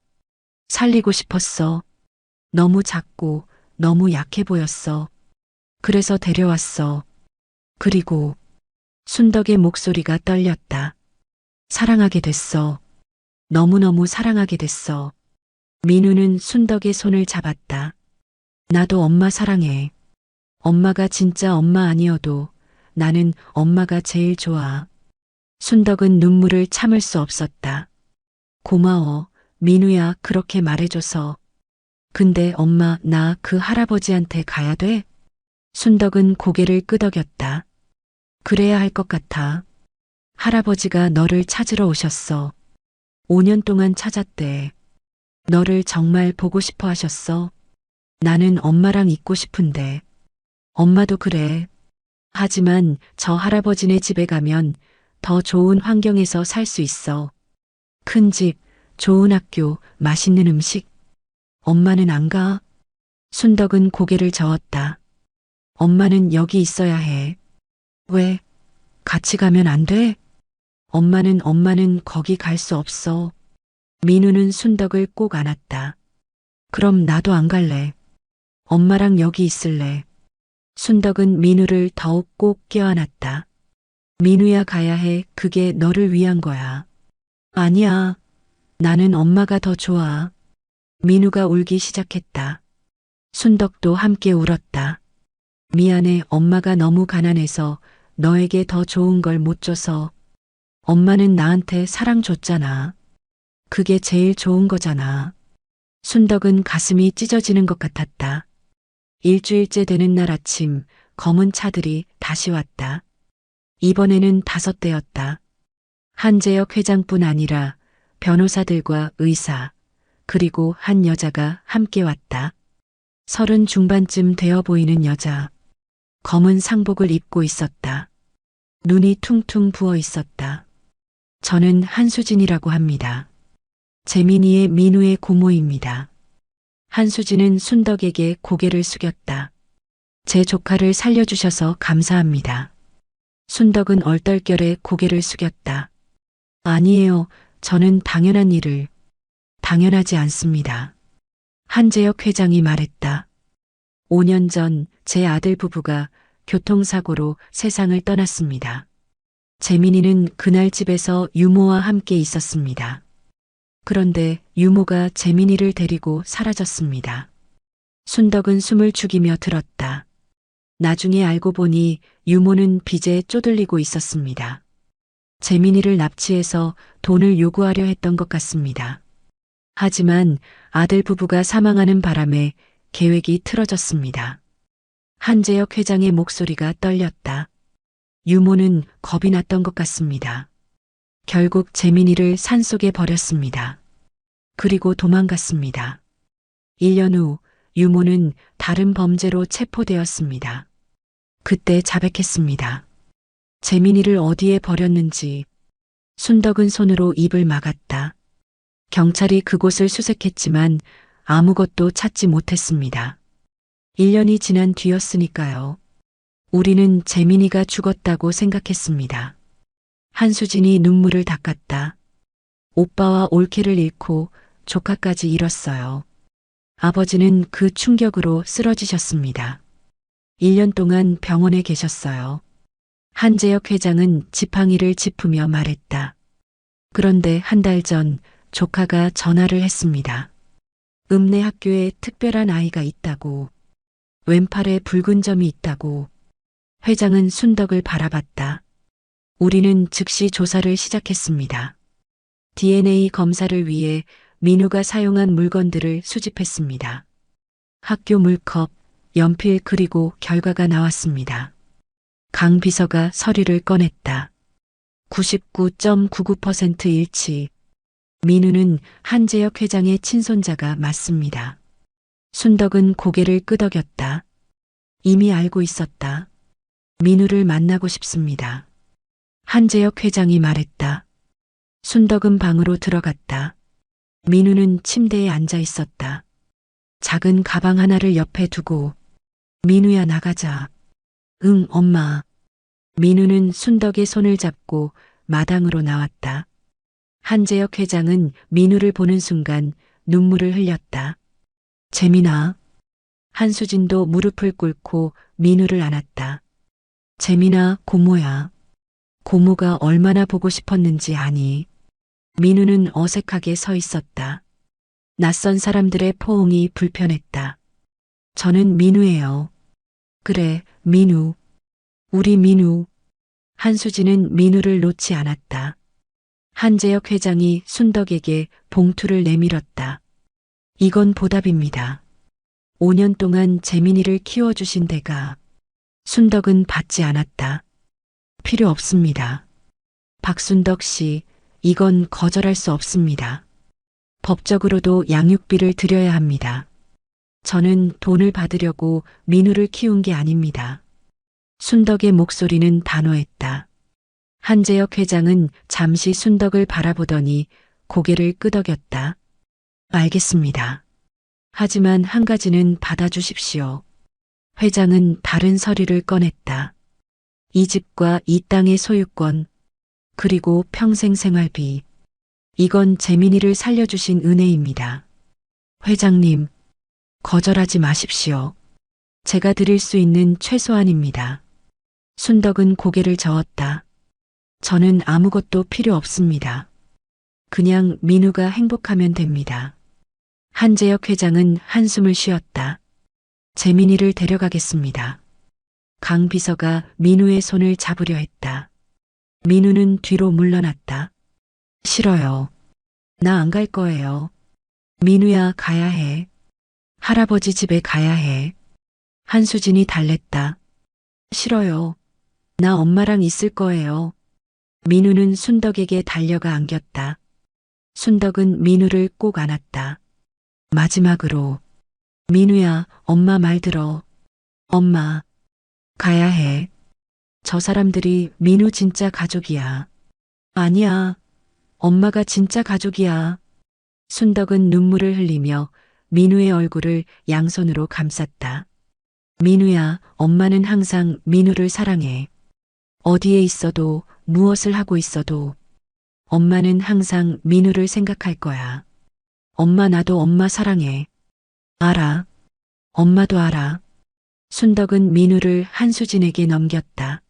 살리고 싶었어. 너무 작고 너무 약해 보였어. 그래서 데려왔어. 그리고 순덕의 목소리가 떨렸다. 사랑하게 됐어. 너무너무 사랑하게 됐어. 민우는 순덕의 손을 잡았다. 나도 엄마 사랑해. 엄마가 진짜 엄마 아니어도 나는 엄마가 제일 좋아. 순덕은 눈물을 참을 수 없었다. 고마워, 민우야, 그렇게 말해줘서. 근데 엄마, 나 그 할아버지한테 가야 돼? 순덕은 고개를 끄덕였다. 그래야 할 것 같아. 할아버지가 너를 찾으러 오셨어. 5년 동안 찾았대. 너를 정말 보고 싶어 하셨어. 나는 엄마랑 있고 싶은데. 엄마도 그래. 하지만 저 할아버지네 집에 가면 더 좋은 환경에서 살 수 있어. 큰 집, 좋은 학교, 맛있는 음식. 엄마는 안 가? 순덕은 고개를 저었다. 엄마는 여기 있어야 해. 왜? 같이 가면 안 돼? 엄마는 거기 갈 수 없어. 민우는 순덕을 꼭 안았다. 그럼 나도 안 갈래. 엄마랑 여기 있을래. 순덕은 민우를 더욱 꼭 껴안았다. 민우야, 가야 해. 그게 너를 위한 거야. 아니야. 나는 엄마가 더 좋아. 민우가 울기 시작했다. 순덕도 함께 울었다. 미안해, 엄마가 너무 가난해서 너에게 더 좋은 걸 못 줘서. 엄마는 나한테 사랑 줬잖아. 그게 제일 좋은 거잖아. 순덕은 가슴이 찢어지는 것 같았다. 일주일째 되는 날 아침, 검은 차들이 다시 왔다. 이번에는 5대였다. 한재혁 회장뿐 아니라 변호사들과 의사, 그리고 한 여자가 함께 왔다. 30 중반쯤 되어 보이는 여자. 검은 상복을 입고 있었다. 눈이 퉁퉁 부어 있었다. 저는 한수진이라고 합니다. 재민이의 민우의 고모입니다. 한수진은 순덕에게 고개를 숙였다. 제 조카를 살려주셔서 감사합니다. 순덕은 얼떨결에 고개를 숙였다. 아니에요. 저는 당연한 일을. 당연하지 않습니다. 한재혁 회장이 말했다. 5년 전 제 아들 부부가 교통사고로 세상을 떠났습니다. 재민이는 그날 집에서 유모와 함께 있었습니다. 그런데 유모가 재민이를 데리고 사라졌습니다. 순덕은 숨을 죽이며 들었다. 나중에 알고 보니 유모는 빚에 쪼들리고 있었습니다. 재민이를 납치해서 돈을 요구하려 했던 것 같습니다. 하지만 아들 부부가 사망하는 바람에 계획이 틀어졌습니다. 한재혁 회장의 목소리가 떨렸다. 유모는 겁이 났던 것 같습니다. 결국 재민이를 산속에 버렸습니다. 그리고 도망갔습니다. 1년 후 유모는 다른 범죄로 체포되었습니다. 그때 자백했습니다. 재민이를 어디에 버렸는지. 순덕은 손으로 입을 막았다. 경찰이 그곳을 수색했지만 아무것도 찾지 못했습니다. 1년이 지난 뒤였으니까요. 우리는 재민이가 죽었다고 생각했습니다. 한수진이 눈물을 닦았다. 오빠와 올케를 잃고 조카까지 잃었어요. 아버지는 그 충격으로 쓰러지셨습니다. 1년 동안 병원에 계셨어요. 한재혁 회장은 지팡이를 짚으며 말했다. 그런데 한 달 전 조카가 전화를 했습니다. 읍내 학교에 특별한 아이가 있다고. 왼팔에 붉은 점이 있다고. 회장은 순덕을 바라봤다. 우리는 즉시 조사를 시작했습니다. DNA 검사를 위해 민우가 사용한 물건들을 수집했습니다. 학교 물컵, 연필 그리고 결과가 나왔습니다. 강 비서가 서류를 꺼냈다. 99.99% 일치. 민우는 한재혁 회장의 친손자가 맞습니다. 순덕은 고개를 끄덕였다. 이미 알고 있었다. 민우를 만나고 싶습니다. 한재혁 회장이 말했다. 순덕은 방으로 들어갔다. 민우는 침대에 앉아 있었다. 작은 가방 하나를 옆에 두고 민우야 나가자. 응 엄마. 민우는 순덕의 손을 잡고 마당으로 나왔다. 한재혁 회장은 민우를 보는 순간 눈물을 흘렸다. 재민아. 한수진도 무릎을 꿇고 민우를 안았다. 재민아 고모야. 고모가 얼마나 보고 싶었는지 아니. 민우는 어색하게 서 있었다. 낯선 사람들의 포옹이 불편했다. 저는 민우예요. 그래, 민우. 우리 민우. 한수진은 민우를 놓지 않았다. 한재혁 회장이 순덕에게 봉투를 내밀었다. 이건 보답입니다. 5년 동안 재민이를 키워주신 대가. 순덕은 받지 않았다. 필요 없습니다. 박순덕 씨, 이건 거절할 수 없습니다. 법적으로도 양육비를 드려야 합니다. 저는 돈을 받으려고 민우를 키운 게 아닙니다. 순덕의 목소리는 단호했다. 한재혁 회장은 잠시 순덕을 바라보더니 고개를 끄덕였다. 알겠습니다. 하지만 한 가지는 받아주십시오. 회장은 다른 서류를 꺼냈다. 이 집과 이 땅의 소유권, 그리고 평생 생활비. 이건 재민이를 살려주신 은혜입니다. 회장님, 거절하지 마십시오. 제가 드릴 수 있는 최소한입니다. 순덕은 고개를 저었다. 저는 아무것도 필요 없습니다. 그냥 민우가 행복하면 됩니다. 한재혁 회장은 한숨을 쉬었다. 재민이를 데려가겠습니다. 강 비서가 민우의 손을 잡으려 했다. 민우는 뒤로 물러났다. 싫어요. 나 안 갈 거예요. 민우야 가야 해. 할아버지 집에 가야 해. 한수진이 달랬다. 싫어요. 나 엄마랑 있을 거예요. 민우는 순덕에게 달려가 안겼다. 순덕은 민우를 꼭 안았다. 마지막으로 민우야 엄마 말 들어. 엄마. 가야 해. 저 사람들이 민우 진짜 가족이야. 아니야. 엄마가 진짜 가족이야. 순덕은 눈물을 흘리며 민우의 얼굴을 양손으로 감쌌다. 민우야, 엄마는 항상 민우를 사랑해. 어디에 있어도 무엇을 하고 있어도 엄마는 항상 민우를 생각할 거야. 엄마 나도 엄마 사랑해. 알아. 엄마도 알아. 순덕은 민우를 한수진에게 넘겼다.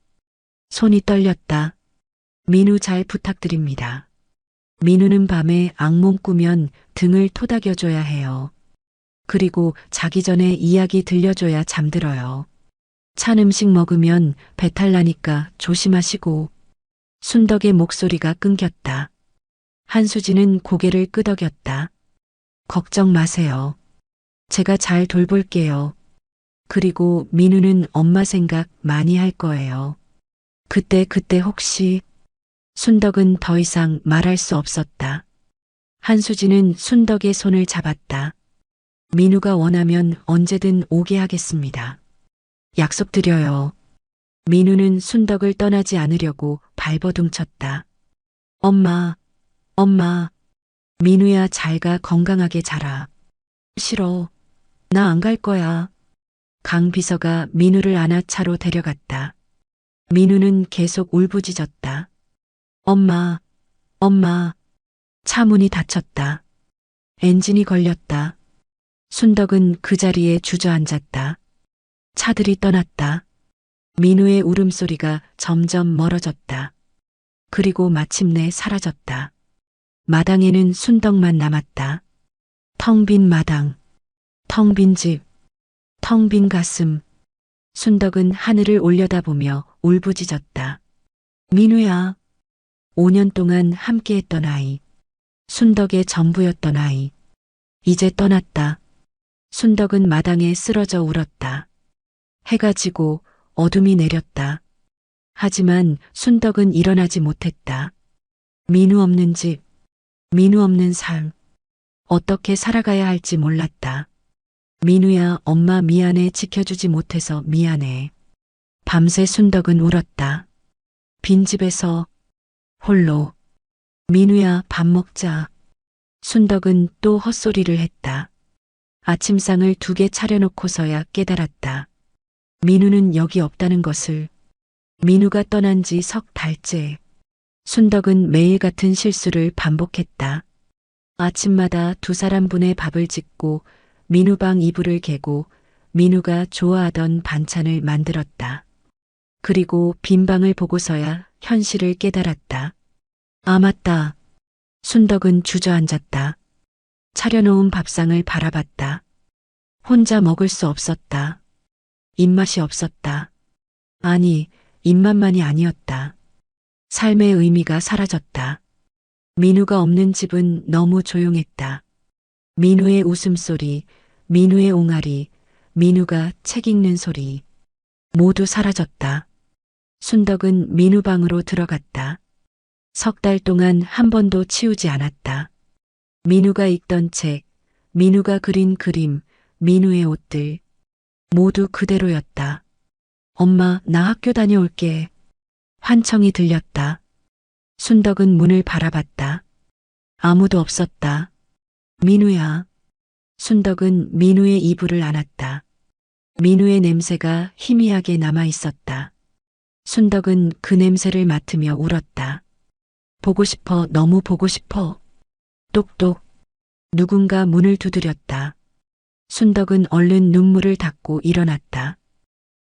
손이 떨렸다. 민우 잘 부탁드립니다. 민우는 밤에 악몽 꾸면 등을 토닥여줘야 해요. 그리고 자기 전에 이야기 들려줘야 잠들어요. 찬 음식 먹으면 배탈 나니까 조심하시고. 순덕의 목소리가 끊겼다. 한수진은 고개를 끄덕였다. 걱정 마세요. 제가 잘 돌볼게요. 그리고 민우는 엄마 생각 많이 할 거예요. 그때 혹시. 순덕은 더 이상 말할 수 없었다. 한수진은 순덕의 손을 잡았다. 민우가 원하면 언제든 오게 하겠습니다. 약속드려요. 민우는 순덕을 떠나지 않으려고 발버둥쳤다. 엄마, 엄마. 민우야 잘가 건강하게 자라. 싫어. 나 안 갈 거야. 강 비서가 민우를 안아 차로 데려갔다. 민우는 계속 울부짖었다. 엄마, 엄마. 차 문이 닫혔다. 엔진이 걸렸다. 순덕은 그 자리에 주저앉았다. 차들이 떠났다. 민우의 울음소리가 점점 멀어졌다. 그리고 마침내 사라졌다. 마당에는 순덕만 남았다. 텅 빈 마당, 텅 빈 집, 텅 빈 가슴. 순덕은 하늘을 올려다보며 울부짖었다. 민우야. 5년 동안 함께했던 아이. 순덕의 전부였던 아이. 이제 떠났다. 순덕은 마당에 쓰러져 울었다. 해가 지고 어둠이 내렸다. 하지만 순덕은 일어나지 못했다. 민우 없는 집, 민우 없는 삶. 어떻게 살아가야 할지 몰랐다. 민우야, 엄마 미안해. 지켜주지 못해서 미안해. 밤새 순덕은 울었다. 빈집에서 홀로. 민우야, 밥 먹자. 순덕은 또 헛소리를 했다. 아침상을 2개 차려놓고서야 깨달았다. 민우는 여기 없다는 것을. 민우가 떠난 지 석 달째. 순덕은 매일 같은 실수를 반복했다. 아침마다 2사람분의 밥을 짓고 민우 방 이불을 개고 민우가 좋아하던 반찬을 만들었다. 그리고 빈 방을 보고서야 현실을 깨달았다. 아, 맞다. 순덕은 주저앉았다. 차려놓은 밥상을 바라봤다. 혼자 먹을 수 없었다. 입맛이 없었다. 아니, 입맛만이 아니었다. 삶의 의미가 사라졌다. 민우가 없는 집은 너무 조용했다. 민우의 웃음소리, 민우의 옹알이, 민우가 책 읽는 소리. 모두 사라졌다. 순덕은 민우 방으로 들어갔다. 석 달 동안 한 번도 치우지 않았다. 민우가 읽던 책, 민우가 그린 그림, 민우의 옷들. 모두 그대로였다. 엄마, 나 학교 다녀올게. 환청이 들렸다. 순덕은 문을 바라봤다. 아무도 없었다. 민우야. 순덕은 민우의 이불을 안았다. 민우의 냄새가 희미하게 남아 있었다. 순덕은 그 냄새를 맡으며 울었다. 보고 싶어, 너무 보고 싶어. 똑똑. 누군가 문을 두드렸다. 순덕은 얼른 눈물을 닦고 일어났다.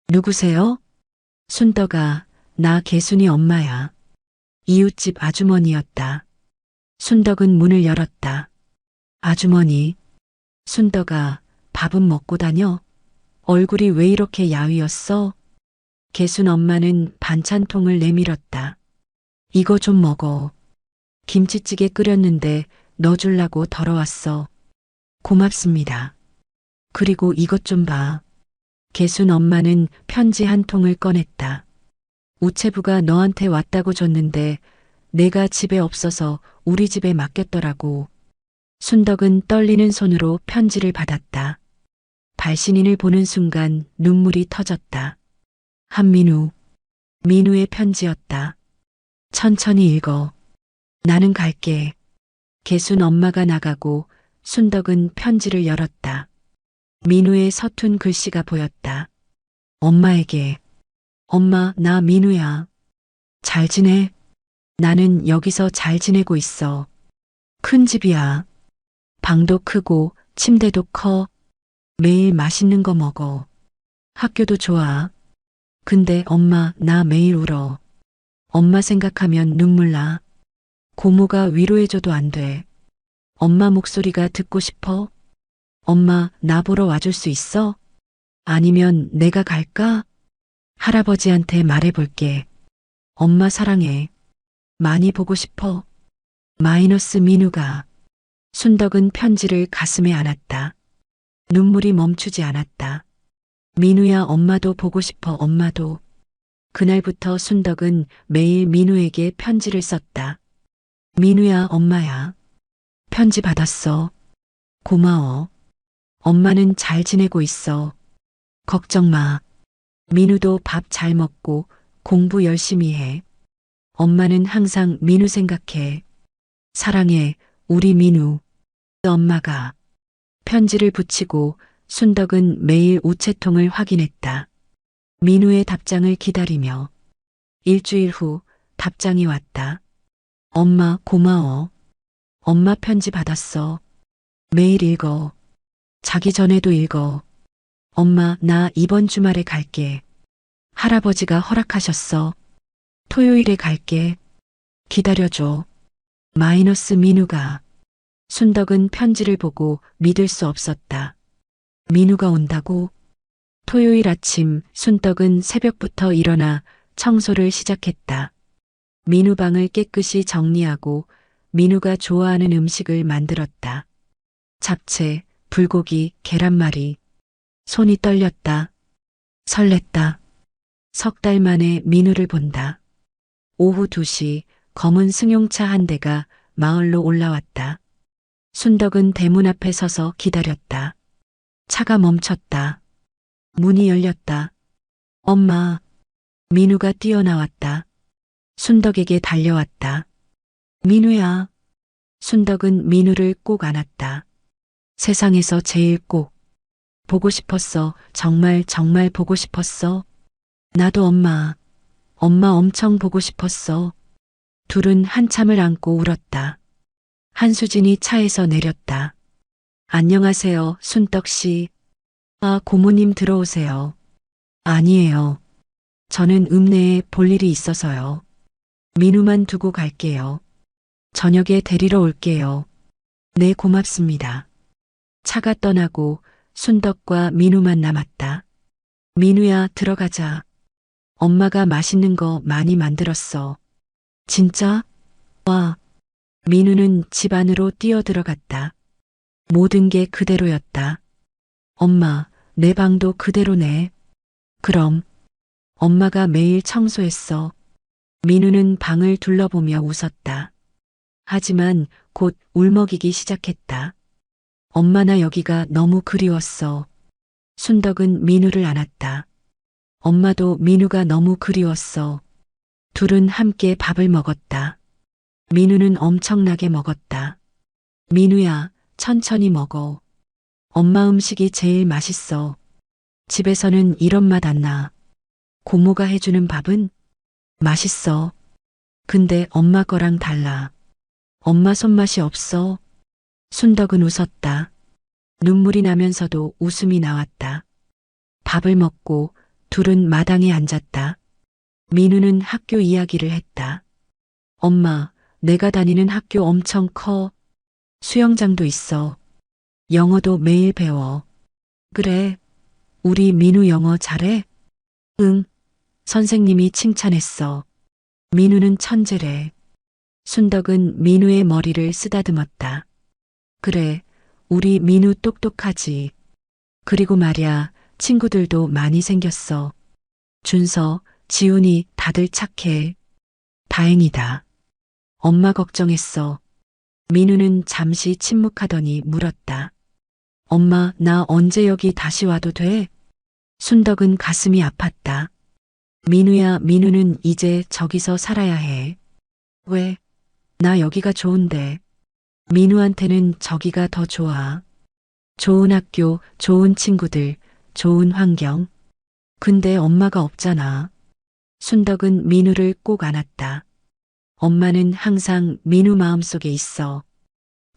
누구세요? 순덕아, 나 개순이 엄마야. 이웃집 아주머니였다. 순덕은 문을 열었다. 아주머니. 순덕아, 밥은 먹고 다녀? 얼굴이 왜 이렇게 야위었어? 개순 엄마는 반찬통을 내밀었다. 이거 좀 먹어. 김치찌개 끓였는데 넣어주려고 덜어왔어. 고맙습니다. 그리고 이것 좀 봐. 개순 엄마는 편지 한 통을 꺼냈다. 우체부가 너한테 왔다고 줬는데 내가 집에 없어서 우리 집에 맡겼더라고. 순덕은 떨리는 손으로 편지를 받았다. 발신인을 보는 순간 눈물이 터졌다. 한민우. 민우의 편지였다. 천천히 읽어. 나는 갈게. 개순 엄마가 나가고 순덕은 편지를 열었다. 민우의 서툰 글씨가 보였다. 엄마에게. 엄마, 나 민우야. 잘 지내? 나는 여기서 잘 지내고 있어. 큰 집이야. 방도 크고 침대도 커. 매일 맛있는 거 먹어. 학교도 좋아. 근데 엄마, 나 매일 울어. 엄마 생각하면 눈물 나. 고모가 위로해줘도 안 돼. 엄마 목소리가 듣고 싶어? 엄마, 나 보러 와줄 수 있어? 아니면 내가 갈까? 할아버지한테 말해볼게. 엄마 사랑해. 많이 보고 싶어. 마이너스 민우가. 순덕은 편지를 가슴에 안았다. 눈물이 멈추지 않았다. 민우야, 엄마도 보고 싶어, 엄마도. 그날부터 순덕은 매일 민우에게 편지를 썼다. 민우야, 엄마야. 편지 받았어. 고마워. 엄마는 잘 지내고 있어. 걱정 마. 민우도 밥 잘 먹고 공부 열심히 해. 엄마는 항상 민우 생각해. 사랑해, 우리 민우. 엄마가. 편지를 붙이고 순덕은 매일 우체통을 확인했다. 민우의 답장을 기다리며. 일주일 후 답장이 왔다. 엄마, 고마워. 엄마 편지 받았어. 매일 읽어. 자기 전에도 읽어. 엄마, 나 이번 주말에 갈게. 할아버지가 허락하셨어. 토요일에 갈게. 기다려줘. 마이너스 민우가. 순덕은 편지를 보고 믿을 수 없었다. 민우가 온다고? 토요일 아침 순덕은 새벽부터 일어나 청소를 시작했다. 민우 방을 깨끗이 정리하고 민우가 좋아하는 음식을 만들었다. 잡채, 불고기, 계란말이. 손이 떨렸다. 설렜다. 석 달 만에 민우를 본다. 오후 2시 검은 승용차 한 대가 마을로 올라왔다. 순덕은 대문 앞에 서서 기다렸다. 차가 멈췄다. 문이 열렸다. 엄마. 민우가 뛰어나왔다. 순덕에게 달려왔다. 민우야. 순덕은 민우를 꼭 안았다. 세상에서 제일 꼭. 보고 싶었어. 정말 정말 보고 싶었어. 나도 엄마. 엄마 엄청 보고 싶었어. 둘은 한참을 안고 울었다. 한수진이 차에서 내렸다. 안녕하세요, 순덕 씨. 아, 고모님 들어오세요. 아니에요. 저는 읍내에 볼 일이 있어서요. 민우만 두고 갈게요. 저녁에 데리러 올게요. 네, 고맙습니다. 차가 떠나고 순덕과 민우만 남았다. 민우야, 들어가자. 엄마가 맛있는 거 많이 만들었어. 진짜? 와. 민우는 집 안으로 뛰어들어갔다. 모든 게 그대로였다. 엄마, 내 방도 그대로네. 그럼. 엄마가 매일 청소했어. 민우는 방을 둘러보며 웃었다. 하지만 곧 울먹이기 시작했다. 엄마, 나 여기가 너무 그리웠어. 순덕은 민우를 안았다. 엄마도 민우가 너무 그리웠어. 둘은 함께 밥을 먹었다. 민우는 엄청나게 먹었다. 민우야, 천천히 먹어. 엄마 음식이 제일 맛있어. 집에서는 이런 맛 안 나. 고모가 해주는 밥은 맛있어. 근데 엄마 거랑 달라. 엄마 손맛이 없어. 순덕은 웃었다. 눈물이 나면서도 웃음이 나왔다. 밥을 먹고 둘은 마당에 앉았다. 민우는 학교 이야기를 했다. 엄마, 내가 다니는 학교 엄청 커. 수영장도 있어. 영어도 매일 배워. 그래. 우리 민우 영어 잘해? 응. 선생님이 칭찬했어. 민우는 천재래. 순덕은 민우의 머리를 쓰다듬었다. 그래. 우리 민우 똑똑하지. 그리고 말야, 친구들도 많이 생겼어. 준서, 지훈이 다들 착해. 다행이다. 엄마 걱정했어. 민우는 잠시 침묵하더니 물었다. 엄마, 나 언제 여기 다시 와도 돼? 순덕은 가슴이 아팠다. 민우야, 민우는 이제 저기서 살아야 해. 왜? 나 여기가 좋은데. 민우한테는 저기가 더 좋아. 좋은 학교, 좋은 친구들, 좋은 환경. 근데 엄마가 없잖아. 순덕은 민우를 꼭 안았다. 엄마는 항상 민우 마음속에 있어.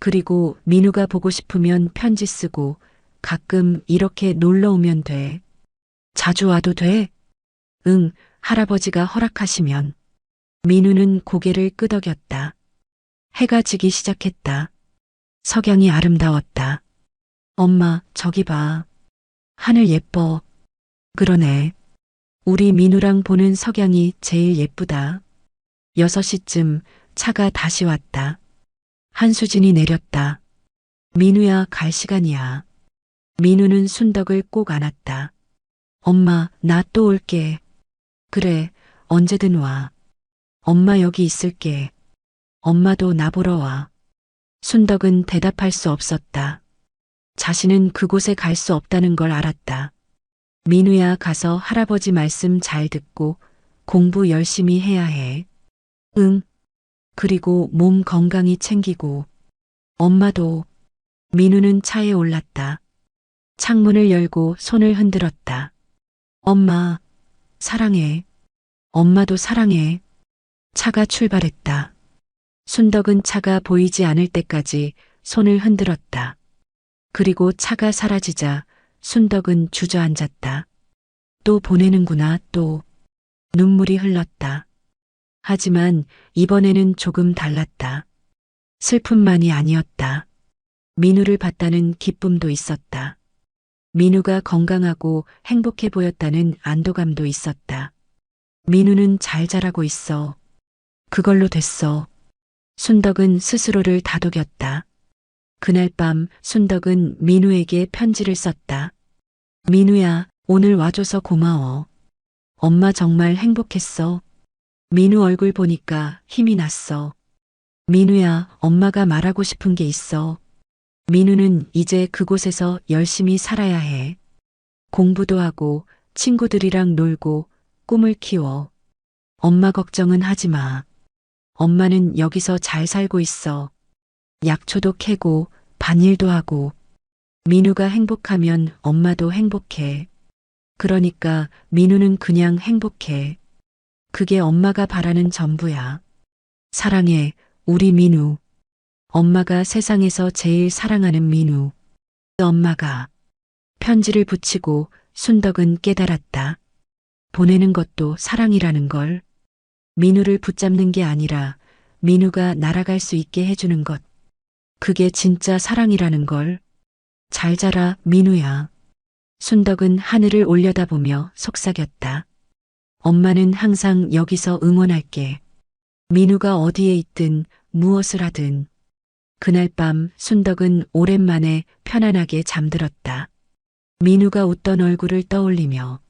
그리고 민우가 보고 싶으면 편지 쓰고 가끔 이렇게 놀러 오면 돼. 자주 와도 돼? 응, 할아버지가 허락하시면. 민우는 고개를 끄덕였다. 해가 지기 시작했다. 석양이 아름다웠다. 엄마, 저기 봐. 하늘 예뻐. 그러네. 우리 민우랑 보는 석양이 제일 예쁘다. 6시쯤 차가 다시 왔다. 한수진이 내렸다. 민우야, 갈 시간이야. 민우는 순덕을 꼭 안았다. 엄마, 나 또 올게. 그래, 언제든 와. 엄마 여기 있을게. 엄마도 나 보러 와. 순덕은 대답할 수 없었다. 자신은 그곳에 갈 수 없다는 걸 알았다. 민우야, 가서 할아버지 말씀 잘 듣고 공부 열심히 해야 해. 응. 그리고 몸 건강히 챙기고. 엄마도. 민우는 차에 올랐다. 창문을 열고 손을 흔들었다. 엄마, 사랑해. 엄마도 사랑해. 차가 출발했다. 순덕은 차가 보이지 않을 때까지 손을 흔들었다. 그리고 차가 사라지자 순덕은 주저앉았다. 또 보내는구나, 또. 눈물이 흘렀다. 하지만 이번에는 조금 달랐다. 슬픔만이 아니었다. 민우를 봤다는 기쁨도 있었다. 민우가 건강하고 행복해 보였다는 안도감도 있었다. 민우는 잘 자라고 있어. 그걸로 됐어. 순덕은 스스로를 다독였다. 그날 밤 순덕은 민우에게 편지를 썼다. 민우야, 오늘 와줘서 고마워. 엄마 정말 행복했어. 민우 얼굴 보니까 힘이 났어. 민우야, 엄마가 말하고 싶은 게 있어. 민우는 이제 그곳에서 열심히 살아야 해. 공부도 하고 친구들이랑 놀고 꿈을 키워. 엄마 걱정은 하지 마. 엄마는 여기서 잘 살고 있어. 약초도 캐고 밭일도 하고. 민우가 행복하면 엄마도 행복해. 그러니까 민우는 그냥 행복해. 그게 엄마가 바라는 전부야. 사랑해, 우리 민우. 엄마가 세상에서 제일 사랑하는 민우. 엄마가 편지를 붙이고 순덕은 깨달았다. 보내는 것도 사랑이라는 걸. 민우를 붙잡는 게 아니라 민우가 날아갈 수 있게 해주는 것. 그게 진짜 사랑이라는 걸. 잘 자라, 민우야. 순덕은 하늘을 올려다보며 속삭였다. 엄마는 항상 여기서 응원할게. 민우가 어디에 있든 무엇을 하든. 그날 밤 순덕은 오랜만에 편안하게 잠들었다. 민우가 웃던 얼굴을 떠올리며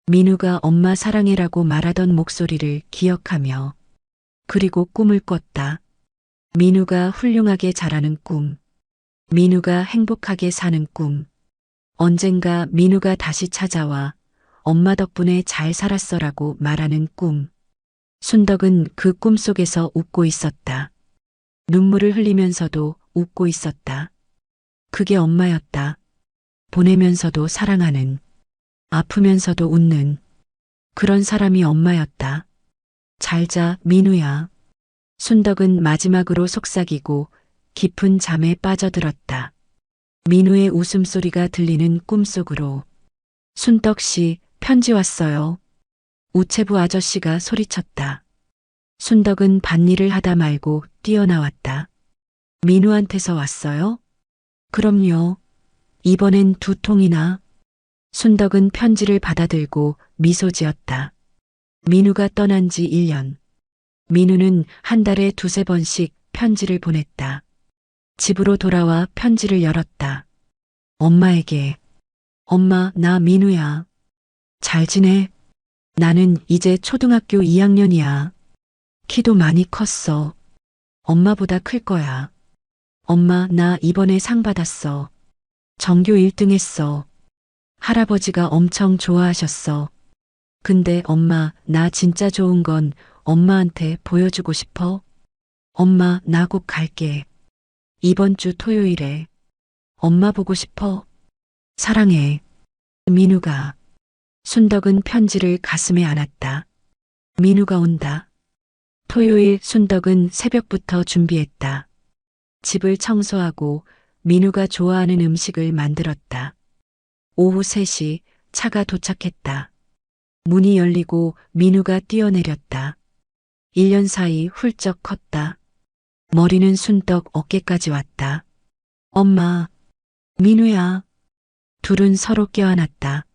민우가 엄마 사랑해라고 말하던 목소리를 기억하며 그리고 꿈을 꿨다. 민우가 훌륭하게 자라는 꿈. 민우가 행복하게 사는 꿈. 언젠가 민우가 다시 찾아와 엄마 덕분에 잘 살았어라고 말하는 꿈. 순덕은 그 꿈 속에서 웃고 있었다. 눈물을 흘리면서도 웃고 있었다. 그게 엄마였다. 보내면서도 사랑하는, 아프면서도 웃는 그런 사람이 엄마였다. 잘 자, 민우야. 순덕은 마지막으로 속삭이고 깊은 잠에 빠져들었다. 민우의 웃음소리가 들리는 꿈속으로. 순덕 씨, 편지 왔어요. 우체부 아저씨가 소리쳤다. 순덕은 밭일을 하다 말고 뛰어나왔다. 민우한테서 왔어요? 그럼요. 이번엔 2통이나. 순덕은 편지를 받아들고 미소 지었다. 민우가 떠난 지 1년. 민우는 한 달에 2~3번씩 편지를 보냈다. 집으로 돌아와 편지를 열었다. 엄마에게. 엄마, 나 민우야. 잘 지내? 나는 이제 초등학교 2학년이야. 키도 많이 컸어. 엄마보다 클 거야. 엄마, 나 이번에 상 받았어. 전교 1등 했어. 할아버지가 엄청 좋아하셨어. 근데 엄마, 나 진짜 좋은 건 엄마한테 보여주고 싶어. 엄마, 나 곧 갈게. 이번 주 토요일에. 엄마 보고 싶어. 사랑해. 민우가. 순덕은 편지를 가슴에 안았다. 민우가 온다. 토요일 순덕은 새벽부터 준비했다. 집을 청소하고 민우가 좋아하는 음식을 만들었다. 오후 3시 차가 도착했다. 문이 열리고 민우가 뛰어내렸다. 1년 사이 훌쩍 컸다. 머리는 순덕 어깨까지 왔다. 엄마, 민우야. 둘은 서로 껴안았다.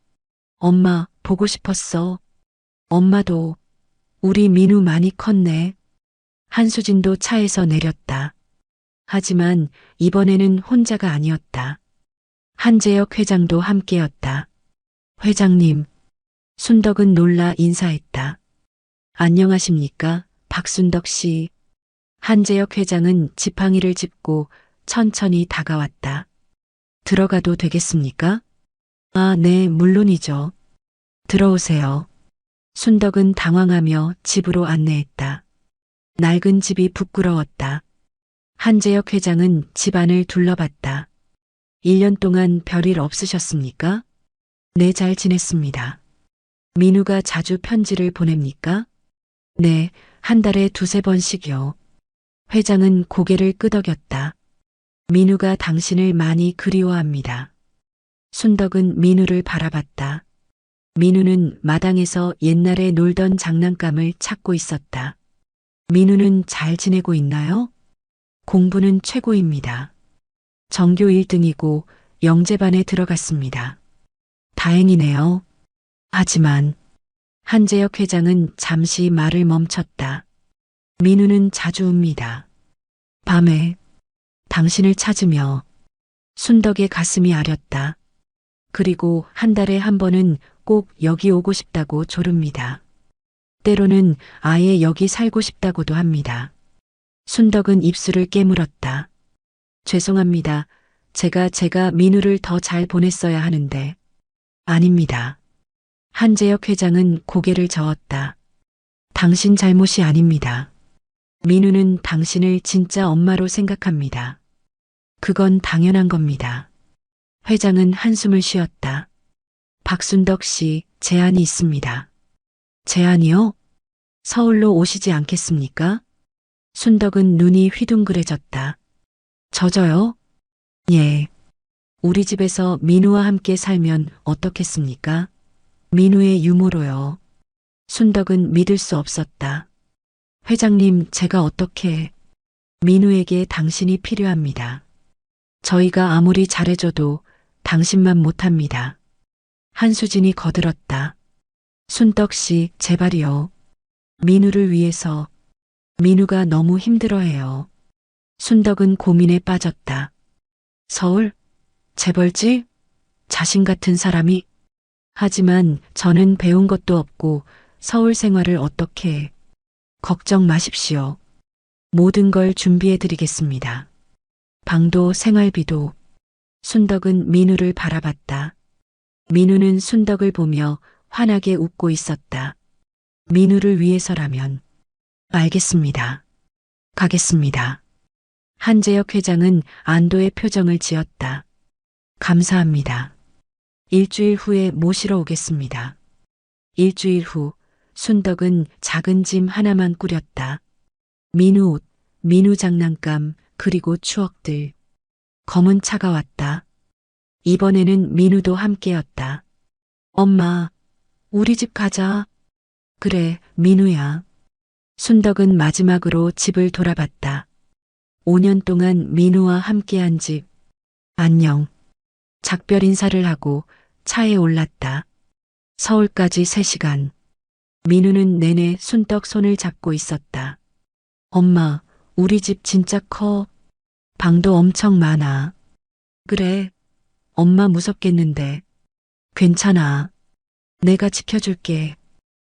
엄마, 보고 싶었어. 엄마도. 우리 민우 많이 컸네. 한수진도 차에서 내렸다. 하지만 이번에는 혼자가 아니었다. 한재혁 회장도 함께였다. 회장님. 순덕은 놀라 인사했다. 안녕하십니까, 박순덕 씨. 한재혁 회장은 지팡이를 짚고 천천히 다가왔다. 들어가도 되겠습니까? 아, 네, 물론이죠. 들어오세요. 순덕은 당황하며 집으로 안내했다. 낡은 집이 부끄러웠다. 한재혁 회장은 집안을 둘러봤다. 1년 동안 별일 없으셨습니까? 네, 잘 지냈습니다. 민우가 자주 편지를 보냅니까? 네, 한 달에 2~3번씩요. 회장은 고개를 끄덕였다. 민우가 당신을 많이 그리워합니다. 순덕은 민우를 바라봤다. 민우는 마당에서 옛날에 놀던 장난감을 찾고 있었다. 민우는 잘 지내고 있나요? 공부는 최고입니다. 전교 1등이고 영재반에 들어갔습니다. 다행이네요. 하지만 한재혁 회장은 잠시 말을 멈췄다. 민우는 자주 웁니다. 밤에 당신을 찾으며. 순덕의 가슴이 아렸다. 그리고 한 달에 한 번은 꼭 여기 오고 싶다고 조릅니다. 때로는 아예 여기 살고 싶다고도 합니다. 순덕은 입술을 깨물었다. 죄송합니다. 제가 민우를 더 잘 보냈어야 하는데. 아닙니다. 한재혁 회장은 고개를 저었다. 당신 잘못이 아닙니다. 민우는 당신을 진짜 엄마로 생각합니다. 그건 당연한 겁니다. 회장은 한숨을 쉬었다. 박순덕 씨, 제안이 있습니다. 제안이요? 서울로 오시지 않겠습니까? 순덕은 눈이 휘둥그레졌다. 저요? 예. 우리 집에서 민우와 함께 살면 어떻겠습니까? 민우의 유모로요. 순덕은 믿을 수 없었다. 회장님, 제가 어떻게... 민우에게 당신이 필요합니다. 저희가 아무리 잘해줘도 당신만 못합니다. 한수진이 거들었다. 순덕 씨, 제발이요. 민우를 위해서. 민우가 너무 힘들어해요. 순덕은 고민에 빠졌다. 서울? 재벌집? 자신 같은 사람이? 하지만 저는 배운 것도 없고 서울 생활을 어떻게 해. 걱정 마십시오. 모든 걸 준비해 드리겠습니다. 방도 생활비도. 순덕은 민우를 바라봤다. 민우는 순덕을 보며 환하게 웃고 있었다. 민우를 위해서라면. 알겠습니다. 가겠습니다. 한재혁 회장은 안도의 표정을 지었다. 감사합니다. 일주일 후에 모시러 오겠습니다. 일주일 후 순덕은 작은 짐 하나만 꾸렸다. 민우 옷, 민우 장난감, 그리고 추억들. 검은 차가 왔다. 이번에는 민우도 함께였다. 엄마, 우리 집 가자. 그래, 민우야. 순덕은 마지막으로 집을 돌아봤다. 5년 동안 민우와 함께한 집. 안녕. 작별 인사를 하고 차에 올랐다. 서울까지 3시간. 민우는 내내 순덕 손을 잡고 있었다. 엄마, 우리 집 진짜 커. 방도 엄청 많아. 그래. 엄마 무섭겠는데. 괜찮아. 내가 지켜줄게.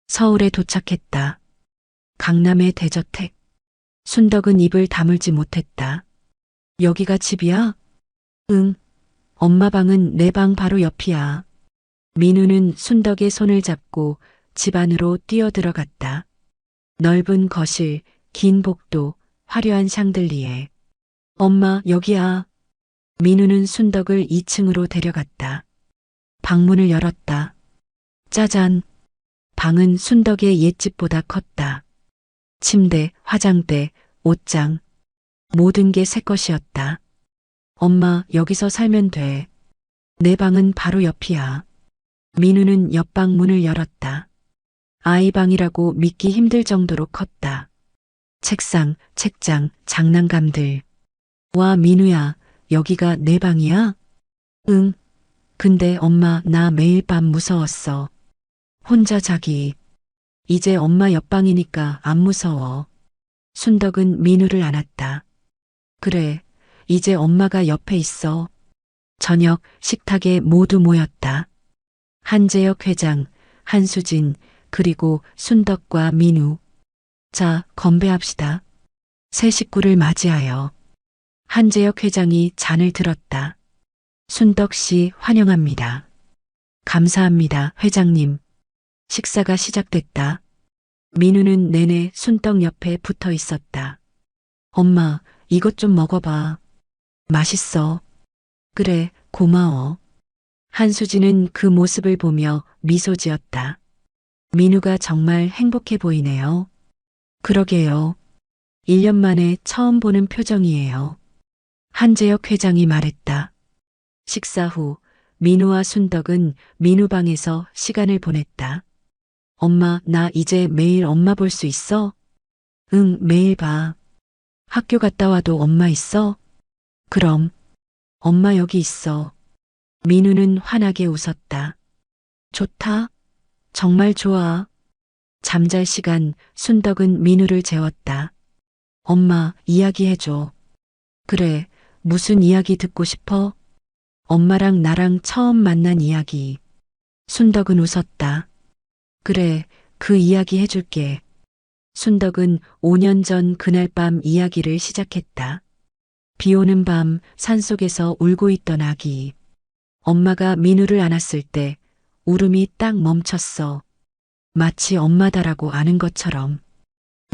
서울에 도착했다. 강남의 대저택. 순덕은 입을 다물지 못했다. 여기가 집이야? 응. 엄마 방은 내 방 바로 옆이야. 민우는 순덕의 손을 잡고 집 안으로 뛰어들어갔다. 넓은 거실, 긴 복도, 화려한 샹들리에. 엄마, 여기야. 민우는 순덕을 2층으로 데려갔다. 방문을 열었다. 짜잔. 방은 순덕의 옛집보다 컸다. 침대, 화장대, 옷장. 모든 게 새 것이었다. 엄마, 여기서 살면 돼. 내 방은 바로 옆이야. 민우는 옆방 문을 열었다. 아이 방이라고 믿기 힘들 정도로 컸다. 책상, 책장, 장난감들. 와, 민우야, 여기가 내 방이야? 응. 근데 엄마, 나 매일 밤 무서웠어. 혼자 자기. 이제 엄마 옆방이니까 안 무서워. 순덕은 민우를 안았다. 그래, 이제 엄마가 옆에 있어. 저녁 식탁에 모두 모였다. 한재혁 회장, 한수진, 그리고 순덕과 민우. 자, 건배합시다. 새 식구를 맞이하여. 한재혁 회장이 잔을 들었다. 순덕 씨 환영합니다. 감사합니다, 회장님. 식사가 시작됐다. 민우는 내내 순덕 옆에 붙어 있었다. 엄마, 이것 좀 먹어봐. 맛있어. 그래, 고마워. 한수진은 그 모습을 보며 미소 지었다. 민우가 정말 행복해 보이네요. 그러게요. 1년 만에 처음 보는 표정이에요. 한재혁 회장이 말했다. 식사 후 민우와 순덕은 민우 방에서 시간을 보냈다. 엄마, 나 이제 매일 엄마 볼 수 있어? 응, 매일 봐. 학교 갔다 와도 엄마 있어? 그럼. 엄마 여기 있어. 민우는 환하게 웃었다. 좋다. 정말 좋아. 잠잘 시간 순덕은 민우를 재웠다. 엄마, 이야기해줘. 그래, 무슨 이야기 듣고 싶어? 엄마랑 나랑 처음 만난 이야기. 순덕은 웃었다. 그래, 그 이야기 해줄게. 순덕은 5년 전 그날 밤 이야기를 시작했다. 비 오는 밤 산속에서 울고 있던 아기. 엄마가 민우를 안았을 때 울음이 딱 멈췄어. 마치 엄마다라고 아는 것처럼.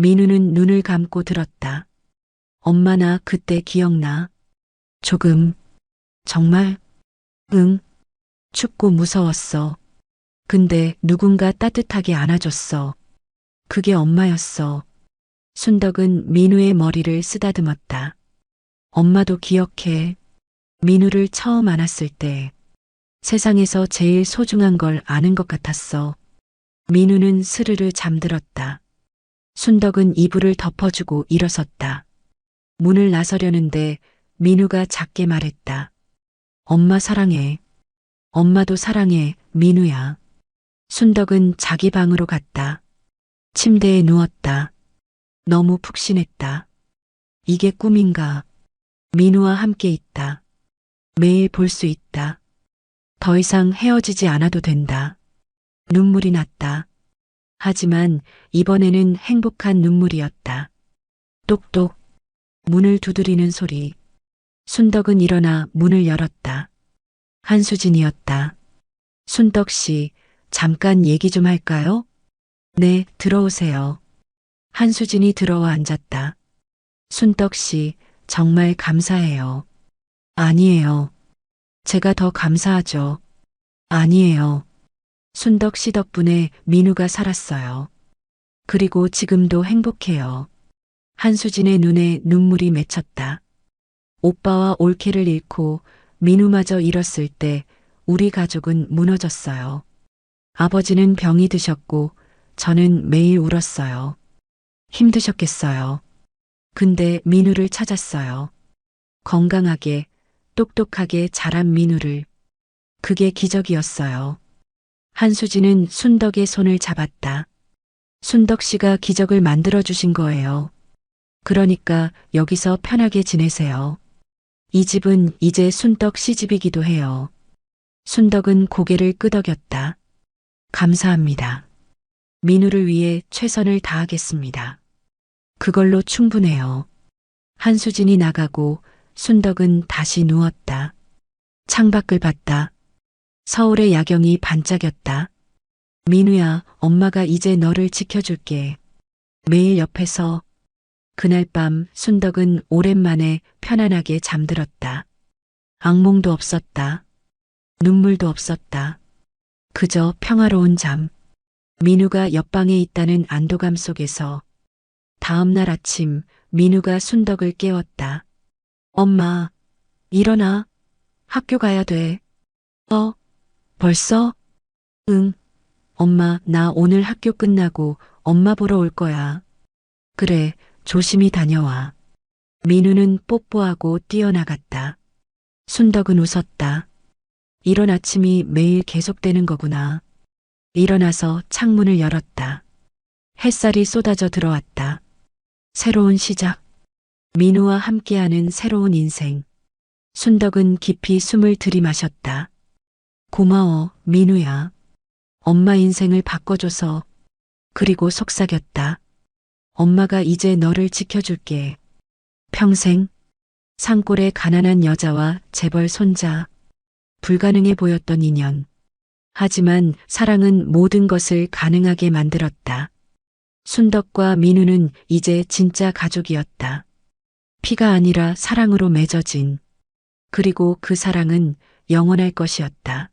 민우는 눈을 감고 들었다. 엄마 나 그때 기억나? 조금. 정말? 응. 춥고 무서웠어. 근데 누군가 따뜻하게 안아줬어. 그게 엄마였어. 순덕은 민우의 머리를 쓰다듬었다. 엄마도 기억해. 민우를 처음 안았을 때 세상에서 제일 소중한 걸 아는 것 같았어. 민우는 스르르 잠들었다. 순덕은 이불을 덮어주고 일어섰다. 문을 나서려는데 민우가 작게 말했다. 엄마 사랑해. 엄마도 사랑해, 민우야. 순덕은 자기 방으로 갔다. 침대에 누웠다. 너무 푹신했다. 이게 꿈인가? 민우와 함께 있다. 매일 볼 수 있다. 더 이상 헤어지지 않아도 된다. 눈물이 났다. 하지만 이번에는 행복한 눈물이었다. 똑똑. 문을 두드리는 소리. 순덕은 일어나 문을 열었다. 한수진이었다. 순덕 씨, 잠깐 얘기 좀 할까요? 네, 들어오세요. 한수진이 들어와 앉았다. 순덕 씨, 정말 감사해요. 아니에요. 제가 더 감사하죠. 아니에요. 순덕 씨 덕분에 민우가 살았어요. 그리고 지금도 행복해요. 한수진의 눈에 눈물이 맺혔다. 오빠와 올케를 잃고 민우마저 잃었을 때 우리 가족은 무너졌어요. 아버지는 병이 드셨고 저는 매일 울었어요. 힘드셨겠어요. 근데 민우를 찾았어요. 건강하게, 똑똑하게 자란 민우를. 그게 기적이었어요. 한수진은 순덕의 손을 잡았다. 순덕 씨가 기적을 만들어 주신 거예요. 그러니까 여기서 편하게 지내세요. 이 집은 이제 순덕 씨 집이기도 해요. 순덕은 고개를 끄덕였다. 감사합니다. 민우를 위해 최선을 다하겠습니다. 그걸로 충분해요. 한수진이 나가고 순덕은 다시 누웠다. 창밖을 봤다. 서울의 야경이 반짝였다. 민우야, 엄마가 이제 너를 지켜줄게. 매일 옆에서. 그날 밤 순덕은 오랜만에 편안하게 잠들었다. 악몽도 없었다. 눈물도 없었다. 그저 평화로운 잠. 민우가 옆방에 있다는 안도감 속에서 다음 날 아침 민우가 순덕을 깨웠다. 엄마, 일어나. 학교 가야 돼. 벌써? 응. 엄마, 나 오늘 학교 끝나고 엄마 보러 올 거야. 그래, 조심히 다녀와. 민우는 뽀뽀하고 뛰어나갔다. 순덕은 웃었다. 이런 아침이 매일 계속되는 거구나. 일어나서 창문을 열었다. 햇살이 쏟아져 들어왔다. 새로운 시작. 민우와 함께하는 새로운 인생. 순덕은 깊이 숨을 들이마셨다. 고마워, 민우야. 엄마 인생을 바꿔줘서. 그리고 속삭였다. 엄마가 이제 너를 지켜줄게. 평생. 산골의 가난한 여자와 재벌 손자. 불가능해 보였던 인연. 하지만 사랑은 모든 것을 가능하게 만들었다. 순덕과 민우는 이제 진짜 가족이었다. 피가 아니라 사랑으로 맺어진. 그리고 그 사랑은 영원할 것이었다.